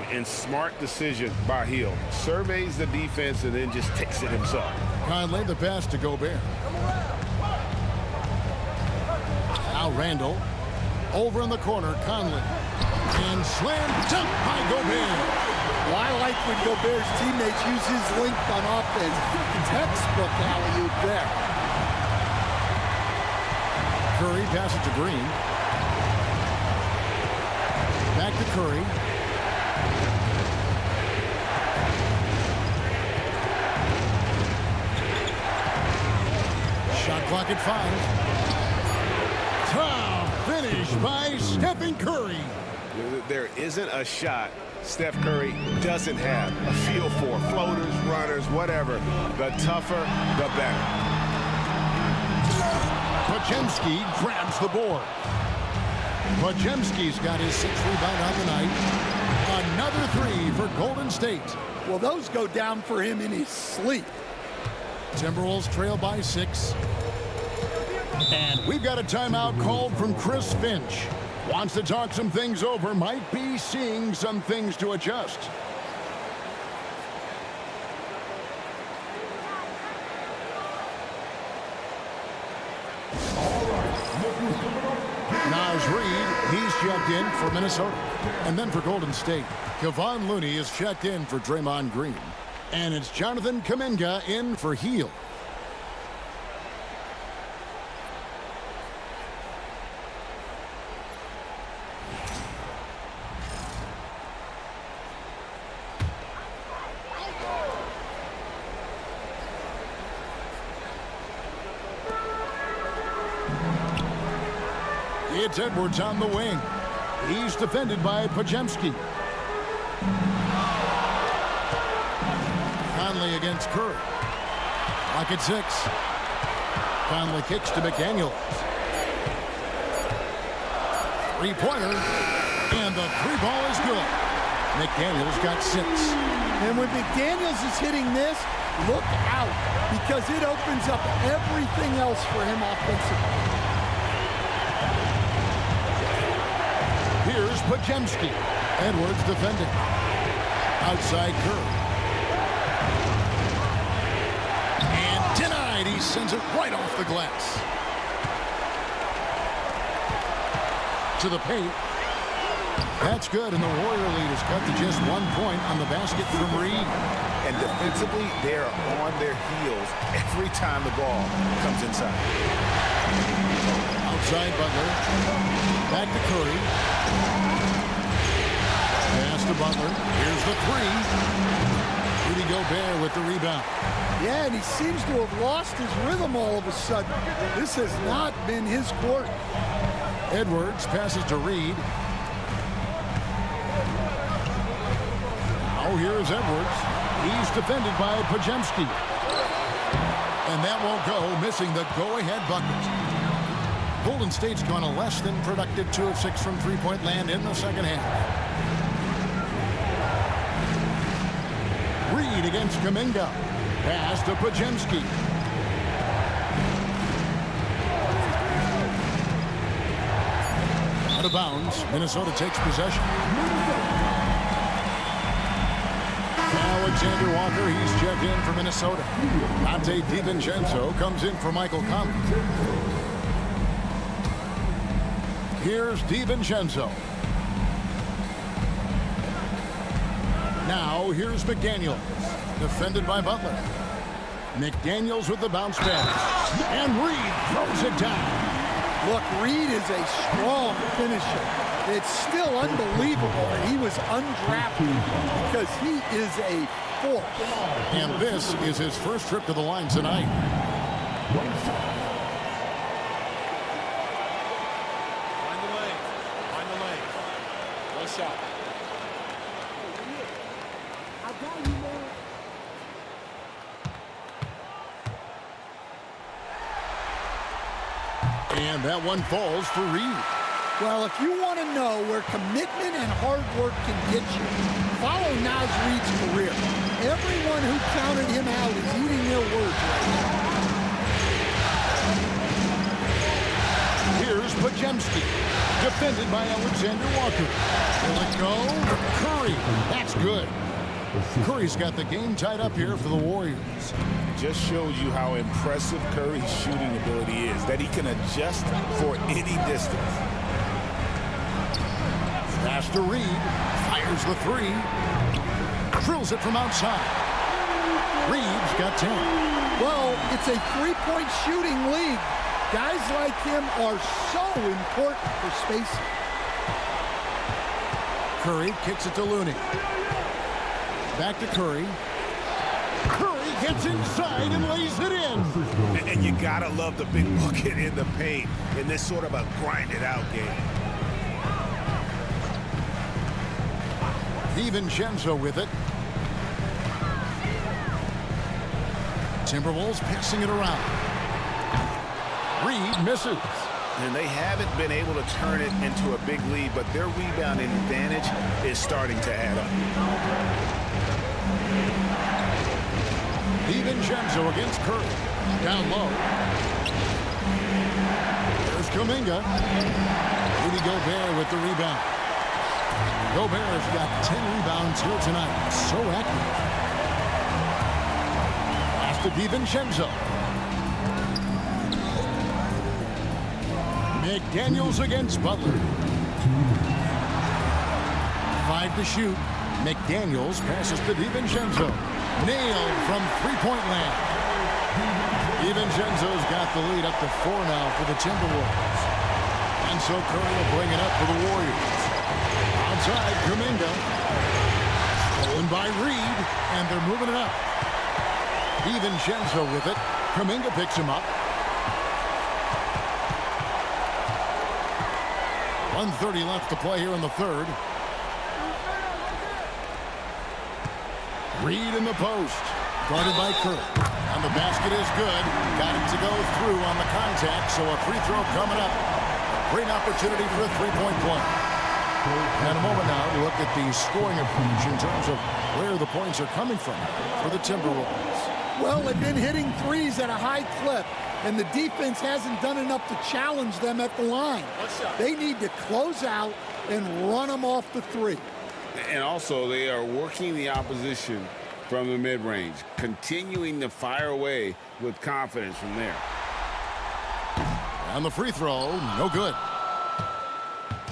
And smart decision by Hield. Surveys the defense and then just takes it himself. Conley the pass to Gobert. Now Randall. Over in the corner, Conley. And slam dunk by Gobert. Well, I like when Gobert's teammates use his length on offense. Textbook alley-oop there. Curry passes to Green. Back to Curry. Shot clock at 5. Top finish by Stephen Curry. There isn't a shot Steph Curry doesn't have a feel for. Floaters, runners, whatever. The tougher, the better. Pajemski grabs the board. Pajemski's got his 6th rebound on the night. Another 3 for Golden State. Well, those go down for him in his sleep. Timberwolves trail by 6. And we've got a timeout called from Chris Finch. Wants to talk some things over, might be seeing some things to adjust. Naz Reid, he's checked in for Minnesota. And then for Golden State, Kevon Looney is checked in for Draymond Green. And it's Jonathan Kuminga in for Heel. It's Edwards on the wing. He's defended by Podziemski. Conley against Curry. Lock at 6. Conley kicks to McDaniels. Three-pointer. And the three ball is good. McDaniels got 6. And when McDaniels is hitting this, look out, because it opens up everything else for him offensively. Here's Podziemski. Edwards defending. Outside Curry. And denied. He sends it right off the glass. To the paint. That's good, and the Warrior lead is cut to just 1 point on the basket from Reid. And defensively, they're on their heels every time the ball comes inside. Outside Butler. Back to Curry. Pass to Butler. Here's the 3. Rudy Gobert with the rebound. Yeah, and he seems to have lost his rhythm all of a sudden. This has not been his court. Edwards passes to Reid. Now here's Edwards. He's defended by Podziemski. And that won't go, missing the go-ahead bucket. Golden State's gone a less than productive 2 of 6 from three-point land in the second half. Reid against Kuminga. Pass to Podziemski. Out of bounds. Minnesota takes possession. Alexander Walker, he's checked in for Minnesota. Dante DiVincenzo comes in for Michael Conley. Here's DiVincenzo. Now here's McDaniels, defended by Butler. McDaniels with the bounce pass. And Reid throws it down. Look, Reid is a strong finisher. It's still unbelievable that he was undrafted because he is a force. And this is his first trip to the line tonight. Find the lane. No shot. And that one falls for Reid. Well, if you want to know where commitment and hard work can get you, follow Naz Reid's career. Everyone who counted him out is eating their words right now. Here's Podziemski, defended by Alexander Walker. Will it go? Curry. That's good. Curry's got the game tied up here for the Warriors. Just shows you how impressive Curry's shooting ability is, that he can adjust for any distance. Pass to Reid. Fires the 3. Drills it from outside. Reid's got 10. Well, it's a three-point shooting league. Guys like him are so important for spacing. Curry kicks it to Looney. Back to Curry. Curry gets inside and lays it in. And you gotta love the big bucket in the paint in this sort of a grinded-out game. DiVincenzo with it. Timberwolves passing it around. Reid misses. And they haven't been able to turn it into a big lead, but their rebounding advantage is starting to add up. DiVincenzo against Curry. Down low. Here's Kuminga. Rudy Gobert with the rebound. Gobert has got 10 rebounds here tonight. So active. Pass to DiVincenzo. McDaniels against Butler. 5 to shoot. McDaniels passes to DiVincenzo. Nailed from three-point land. DiVincenzo's got the lead up to 4 now for the Timberwolves. And so Curry will bring it up for the Warriors. Outside, Kuminga. Stolen by Reed, and they're moving it up. DiVincenzo with it. Kuminga picks him up. 1:30 left to play here in the third. Reed in the post. Guarded by Curry. And the basket is good. Got it to go through on the contact, so a free throw coming up. Great opportunity for a three-point play. And a moment now to look at the scoring approach in terms of where the points are coming from for the Timberwolves. Well, they've been hitting threes at a high clip, and the defense hasn't done enough to challenge them at the line. They need to close out and run them off the three. And also, they are working the opposition from the mid-range, continuing to fire away with confidence from there. And the free throw, no good.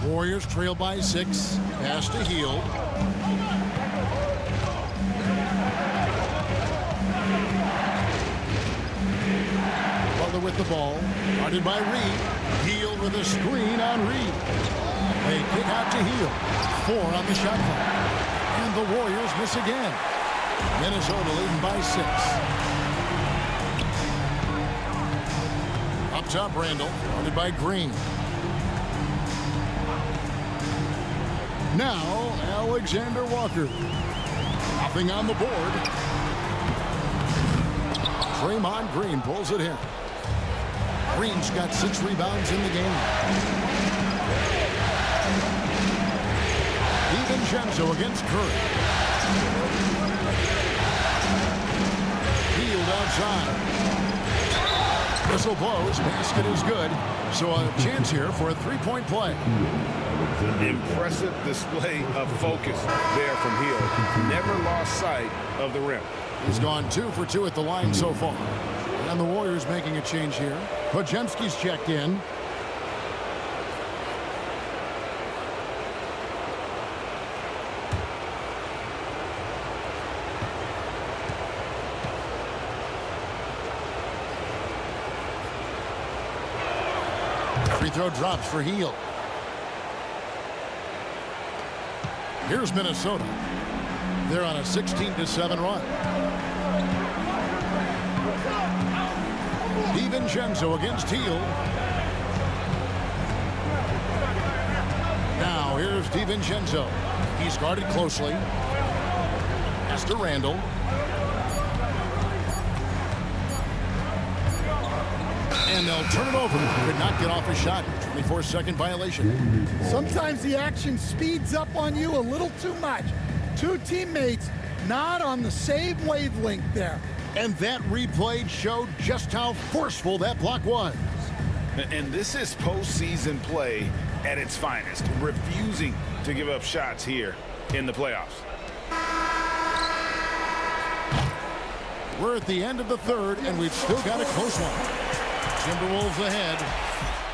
Warriors trail by 6. Pass to Hield. Butler with the ball. Guarded by Reed. Hield with a screen on Reed. They kick out to Hield. 4 on the shot clock. And the Warriors miss again. Minnesota leading by 6. Up top, Randall. Guarded by Green. Now, Alexander Walker. Nothing on the board. Draymond Green pulls it in. Green's got 6 rebounds in the game. DiVincenzo against Curry. Hield outside. Whistle blows. Basket is good. So a chance here for a three-point play. Impressive display of focus there from Hield. Never lost sight of the rim. He's gone 2 for 2 at the line so far. And the Warriors making a change here. Podziemski's checked in. Free throw drops for Hield. Here's Minnesota. They're on a 16-7 run. DiVincenzo against Hield. Now here's DiVincenzo. He's guarded closely. Pass to Randall. And they'll turn it over. Could not get off a shot. 24-second violation. Sometimes the action speeds up on you a little too much. 2 teammates not on the same wavelength there. And that replay showed just how forceful that block was. And this is postseason play at its finest, refusing to give up shots here in the playoffs. We're at the end of the third, and we've still got a close one. Timberwolves ahead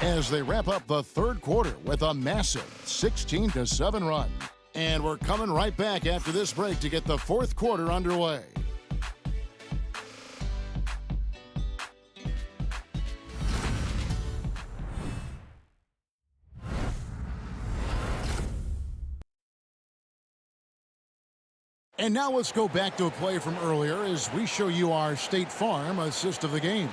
as they wrap up the third quarter with a massive 16-7 run. And we're coming right back after this break to get the fourth quarter underway. And now let's go back to a play from earlier as we show you our State Farm assist of the game.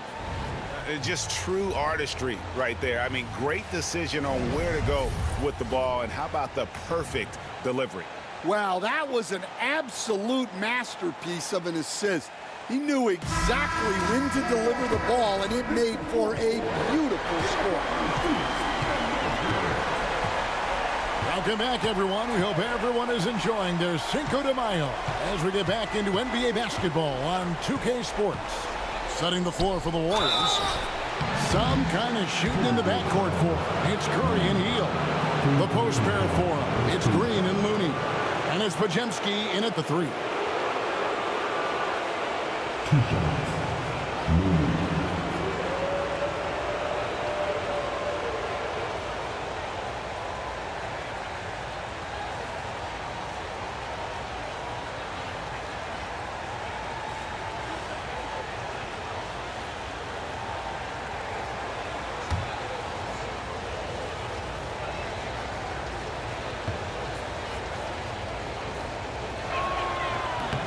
Just true artistry right there. I mean, great decision on where to go with the ball, and how about the perfect delivery? Wow, that was an absolute masterpiece of an assist. He knew exactly when to deliver the ball, and it made for a beautiful score. Welcome back, everyone. We hope everyone is enjoying their Cinco de Mayo as we get back into NBA basketball on 2K Sports. Setting the floor for the Warriors. Some kind of shooting in the backcourt for him. It's Curry and Hield. The post pair for him. It's Green and Looney. And it's Podziemski in at the 3. 2 shots. Looney.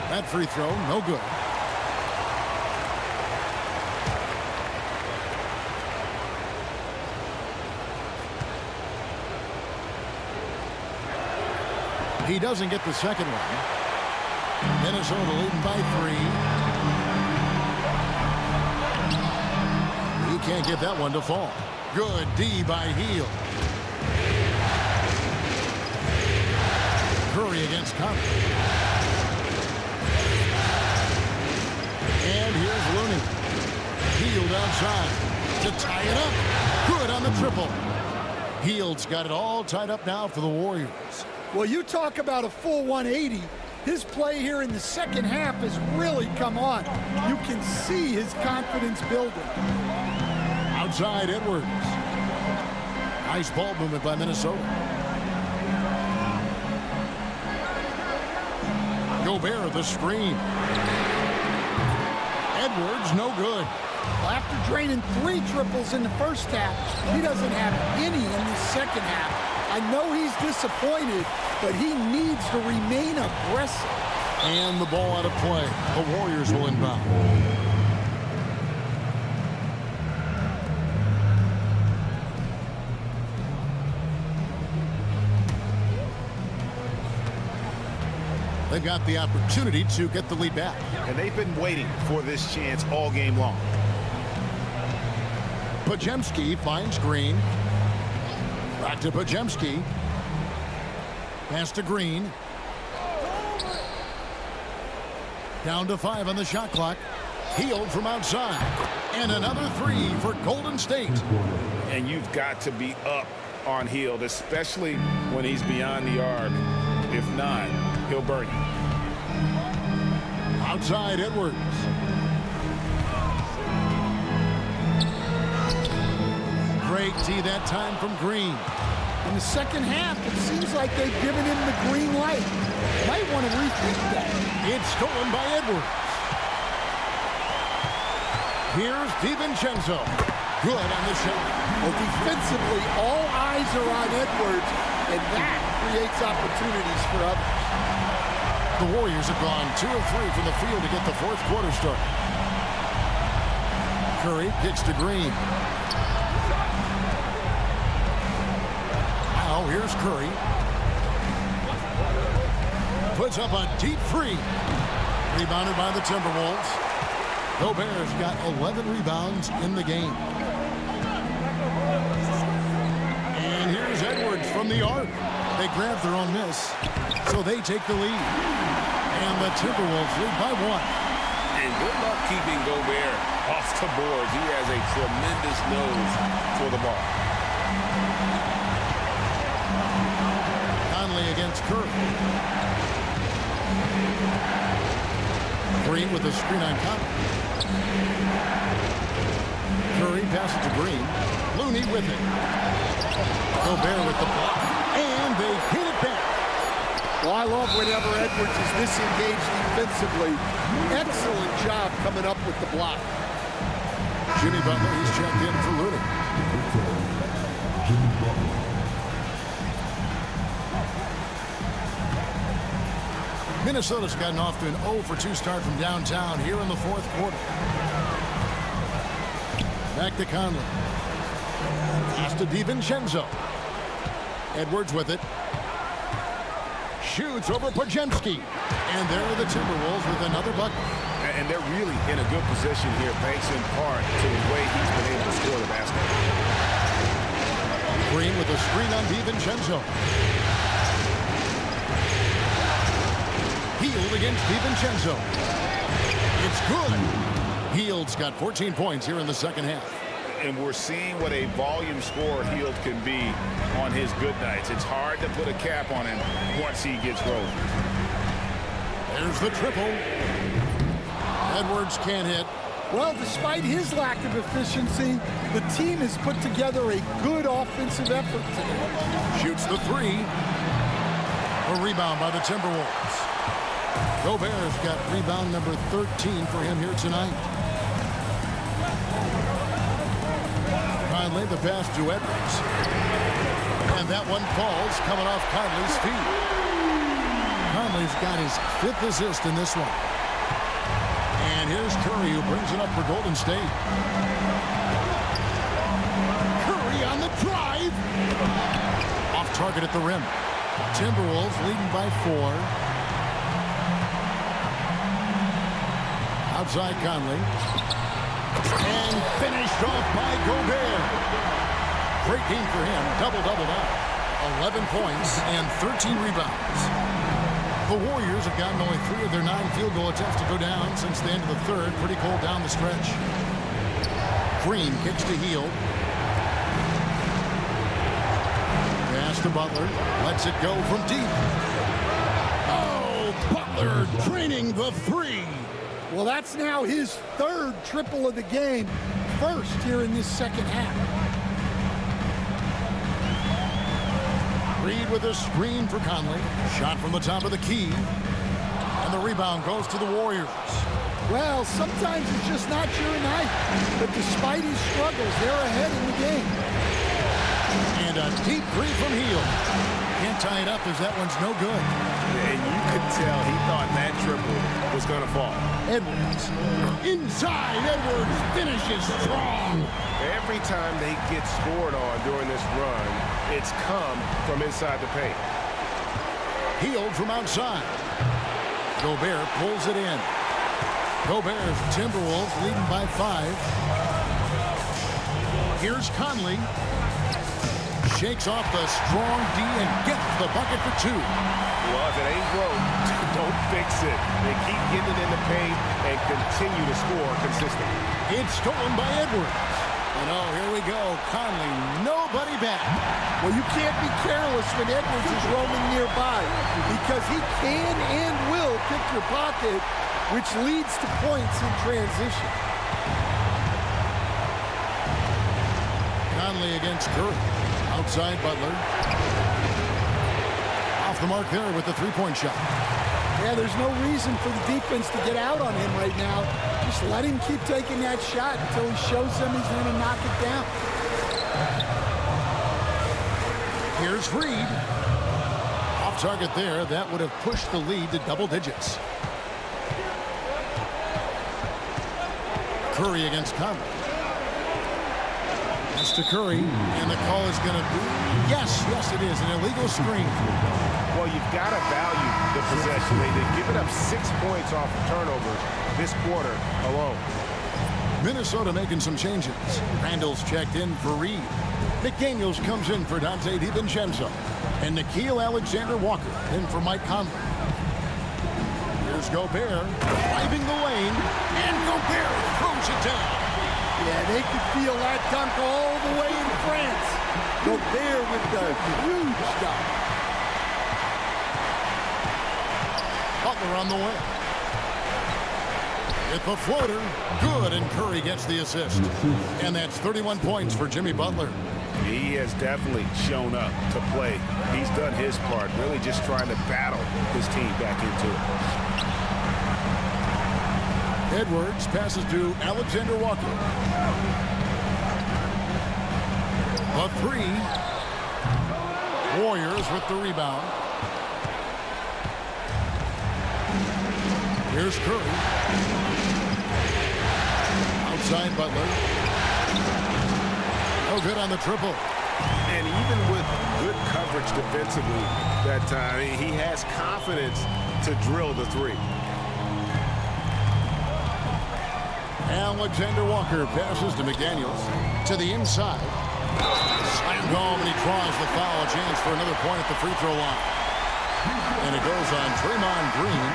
That free throw, no good. He doesn't get the second one. Minnesota leading by 3. He can't get that one to fall. Good D by Hield. Curry against Conley. And here's Looney. Hield outside to tie it up. Good on the triple. Hield's got it all tied up now for the Warriors. Well, you talk about a full 180. His play here in the second half has really come on. You can see his confidence building. Outside Edwards. Nice ball movement by Minnesota. Gobert the screen. Edwards, no good. Well, after draining 3 triples in the first half, he doesn't have any in the second half. I know he's disappointed, but he needs to remain aggressive. And the ball out of play. The Warriors will inbound. They've got the opportunity to get the lead back. And they've been waiting for this chance all game long. Podziemski finds Green. Back to Podziemski. Pass to Green. Down to 5 on the shot clock. Hield from outside. And another 3 for Golden State. And you've got to be up on Hield, especially when he's beyond the arc. If not, he'll burn you. Outside Edwards. Great D that time from Green. In the second half, it seems like they've given him the green light. Might want to rethink that. It's stolen by Edwards. Here's DiVincenzo. Good on the shot. Well, defensively, all eyes are on Edwards, and that creates opportunities for others. The Warriors have gone 2 of 3 from the field to get the fourth quarter started. Curry kicks to Green. Now here's Curry. Puts up a deep 3. Rebounded by the Timberwolves. Gobert's got 11 rebounds in the game. And here's Edwards from the arc. They grab their own miss, so they take the lead. And the Timberwolves lead by 1. And good luck keeping Gobert off the boards. He has a tremendous nose for the ball. Conley against Curry. Green with a screen on Conley. Curry passes to Green. Looney with it. Gobert with the block. And they hit it back. Well, I love whenever Edwards is disengaged defensively. Excellent job coming up with the block. Jimmy Butler, he's checked in for Looney. Jimmy Butler. Minnesota's gotten off to an 0-for-2 start from downtown here in the fourth quarter. Back to Conley. Pass to DiVincenzo. Edwards with it. Shoots over Podziemski. And there are the Timberwolves with another bucket. And they're really in a good position here, thanks in part to the way he's been able to score the basket. Green with a screen on DiVincenzo. Hield against DiVincenzo. It's good. Hield's got 14 points here in the second half. and we're seeing what a volume scorer Hield can be on his good nights. It's hard to put a cap on him once he gets rolling. There's the triple. Edwards can't hit. Well, despite his lack of efficiency, the team has put together a good offensive effort today. Shoots the three. A rebound by the Timberwolves. Gobert's got rebound number 13 for him here tonight. Conley, the pass to Edwards. And that one falls coming off Conley's feet. Conley's got his 5th assist in this one. And here's Curry, who brings it up for Golden State. Curry on the drive. Off target at the rim. Timberwolves leading by 4. Outside Conley. And finished off by Gobert. Great game for him. Double-double now. 11 points and 13 rebounds. The Warriors have gotten only 3 of their 9 field goal attempts to go down since the end of the third. Pretty cold down the stretch. Green kicks to Hield. Pass to Butler. Lets it go from deep. Oh, Butler draining the 3. Well, that's now his 3rd triple of the game. First here in this second half. Reed with a screen for Conley. Shot from the top of the key. And the rebound goes to the Warriors. Well, sometimes it's just not your night. But despite his struggles, they're ahead in the game. And a deep 3 from Hield. Can't tie it up as that one's no good. And you could tell he thought that triple was going to fall. Edwards. Inside, Edwards finishes strong. Every time they get scored on during this run, it's come from inside the paint. Hield from outside. Gobert pulls it in. Gobert's Timberwolves leading by 5. Here's Conley. Shakes off the strong D and gets the bucket for 2. Well, if it ain't broke, don't fix it. They keep getting it in the paint and continue to score consistently. It's stolen by Edwards. And oh, here we go. Conley, nobody back. Well, you can't be careless when Edwards is roaming nearby because he can and will pick your pocket, which leads to points in transition. Conley against Curry. Outside Butler. Off the mark there with the 3-point shot. Yeah, there's no reason for the defense to get out on him right now. Just let him keep taking that shot until he shows them he's going to knock it down. Here's Reed. Off target there. That would have pushed the lead to double digits. Curry against Conley. To Curry, and the call is going to be, yes, it is, an illegal screen. Well, you've got to value the possession. They've given up 6 points off of turnovers this quarter alone. Minnesota making some changes. Randall's checked in for Reed. McDaniels comes in for Dante DiVincenzo. And Nickeil Alexander-Walker in for Mike Conley. Here's Gobert, driving the lane, and Gobert throws it down. Yeah, they could feel that dunk all the way in France. Gobert with the huge dunk. Butler on the way. With the floater, good, and Curry gets the assist. And that's 31 points for Jimmy Butler. He has definitely shown up to play. He's done his part, really just trying to battle his team back into it. Edwards passes to Alexander Walker. The 3. Warriors with the rebound. Here's Curry. Outside Butler. No good on the triple. And even with good coverage defensively that time, he has confidence to drill the 3. Alexander Walker passes to McDaniels to the inside. Slammed home, and he draws the foul. Chance for another point at the free throw line. And it goes on Draymond Green.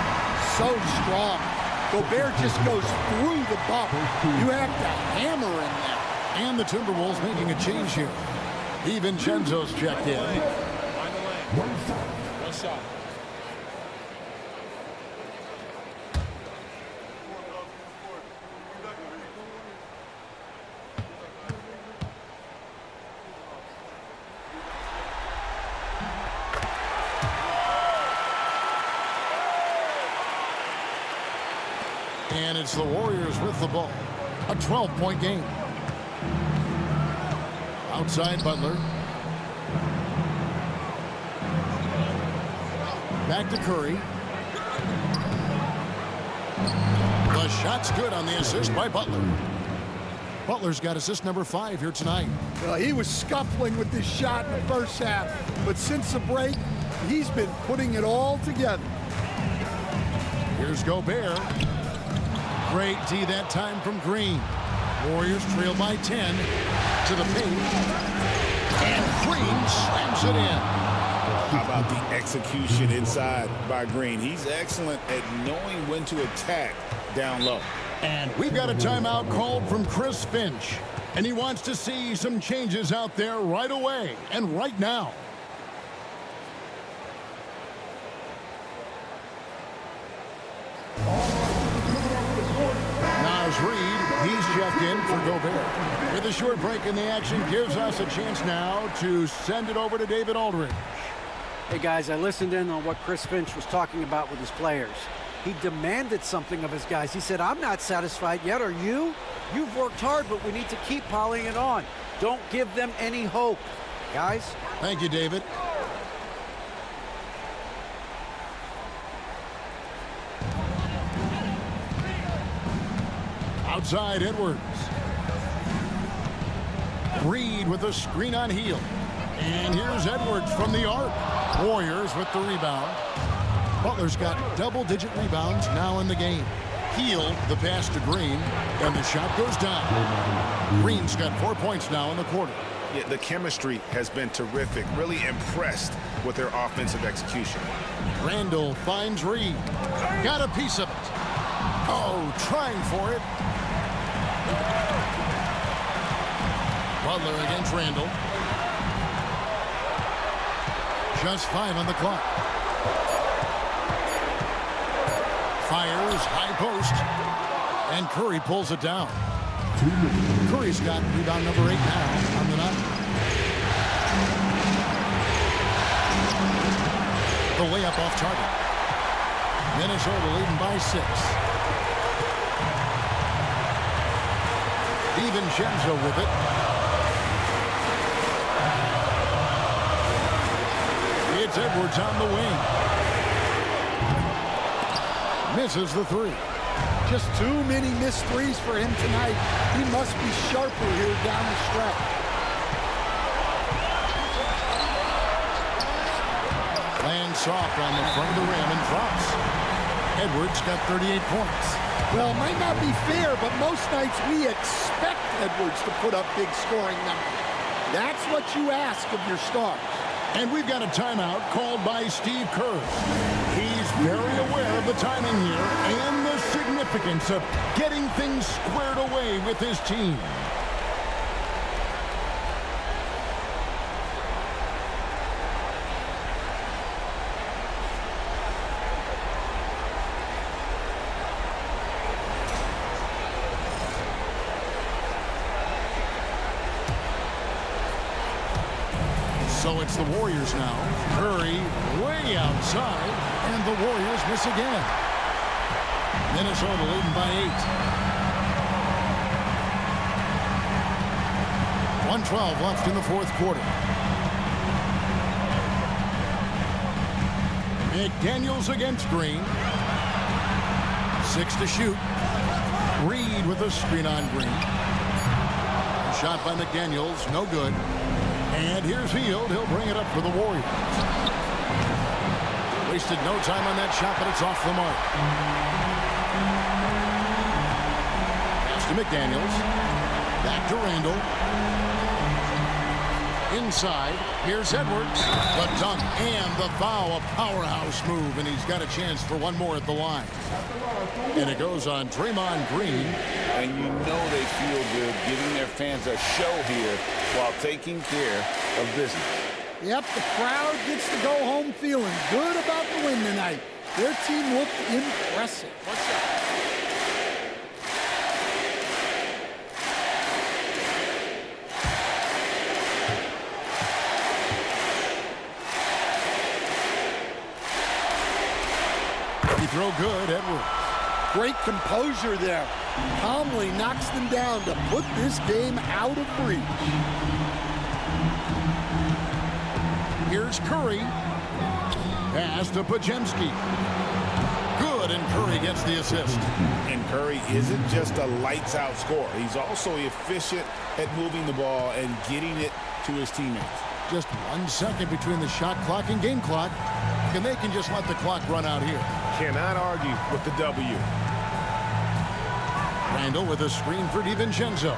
So strong. Gobert just goes through the bump. You have to hammer him now. And the Timberwolves making a change here. DiVincenzo's checked in. Find the lane. One shot. And it's the Warriors with the ball. A 12-point game. Outside Butler. Back to Curry. The shot's good on the assist by Butler. Butler's got assist number 5 here tonight. Well, he was scuffling with this shot in the first half, but since the break, he's been putting it all together. Here's Gobert. Great D that time from Green. Warriors trail by 10 to the paint. And Green slams it in. How about the execution inside by Green? He's excellent at knowing when to attack down low. And we've got a timeout called from Chris Finch. And he wants to see some changes out there right away and right now. Reed, he's checked in for Gobert. With a short break in the action, gives us a chance now to send it over to David Aldridge. Hey guys, I listened in on what Chris Finch was talking about with his players. He demanded something of his guys. He said, I'm not satisfied yet, are you? You've worked hard, but we need to keep piling it on. Don't give them any hope. Guys? Thank you, David. Outside Edwards. Reed with a screen on Hield. And here's Edwards from the arc. Warriors with the rebound. Butler's got double-digit rebounds now in the game. Hield the pass to Green, and the shot goes down. Green's got 4 points now in the quarter. Yeah, the chemistry has been terrific. Really impressed with their offensive execution. Randall finds Reed. Got a piece of it. Oh, trying for it. Butler against Randall. Just 5 on the clock. Fires, high post. And Curry pulls it down. Curry's got rebound number 8 now on the night. The layup off target. Minnesota leading by 6. DiVincenzo with it. It's Edwards on the wing. Misses the 3. Just too many missed threes for him tonight. He must be sharper here down the stretch. Lands soft on the front of the rim and drops. Edwards got 38 points. Well, it might not be fair, but most nights we expect Edwards to put up big scoring numbers. That's what you ask of your stars. And we've got a timeout called by Steve Kerr. He's very aware of the timing here and the significance of getting things squared away with his team. So it's the Warriors now. Curry way outside, and the Warriors miss again. Minnesota leading by 8. 1:12 left in the fourth quarter. McDaniels against Green. 6 to shoot. Reed with a screen on Green. Shot by McDaniels, no good. And here's Hield. He'll bring it up for the Warriors. Wasted no time on that shot, but it's off the mark. Pass to McDaniels. Back to Randall. Inside, here's Edwards. The dunk and the foul, a powerhouse move, and he's got a chance for one more at the line. And it goes on Draymond Green. And you know they feel good giving their fans a show here while taking care of business. Yep, the crowd gets to go home feeling good about the win tonight. Their team looked impressive. What's up? He throw good, Edwards. Great composure there. Calmly knocks them down to put this game out of reach. Here's Curry. Pass to Pajemski. Good, and Curry gets the assist. And Curry isn't just a lights-out scorer. He's also efficient at moving the ball and getting it to his teammates. Just 1 second between the shot clock and game clock, and they can just let the clock run out here. Cannot argue with the W. Randall with a screen for DiVincenzo.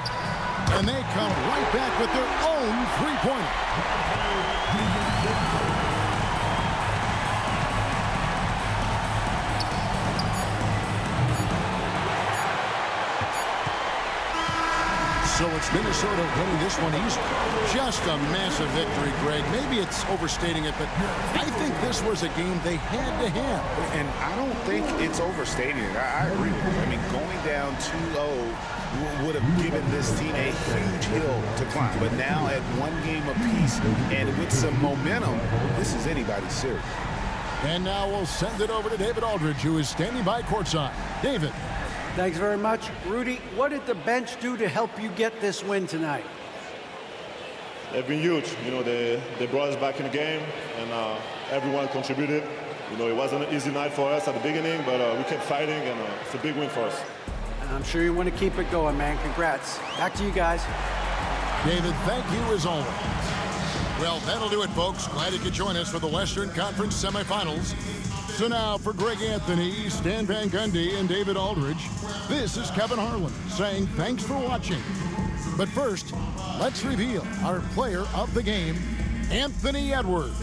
And they come right back with their own three-pointer. So it's Minnesota winning this one easily. Just a massive victory, Greg. Maybe it's overstating it, but I think this was a game they had to have. And I don't think it's overstating it. I agree with you. I mean, going down 2-0 would have given this team a huge hill to climb. But now at one game apiece and with some momentum, this is anybody's series. And now we'll send it over to David Aldridge, who is standing by courtside. David. Thanks very much. Rudy, what did the bench do to help you get this win tonight? They've been huge. You know, they brought us back in the game, and everyone contributed. You know, it wasn't an easy night for us at the beginning, but we kept fighting, and it's a big win for us. I'm sure you want to keep it going, man. Congrats. Back to you guys. David, thank you as always. Well, that'll do it, folks. Glad you could join us for the Western Conference semifinals. So now for Greg Anthony, Stan Van Gundy, and David Aldridge, this is Kevin Harlan saying thanks for watching. But first, let's reveal our player of the game, Anthony Edwards.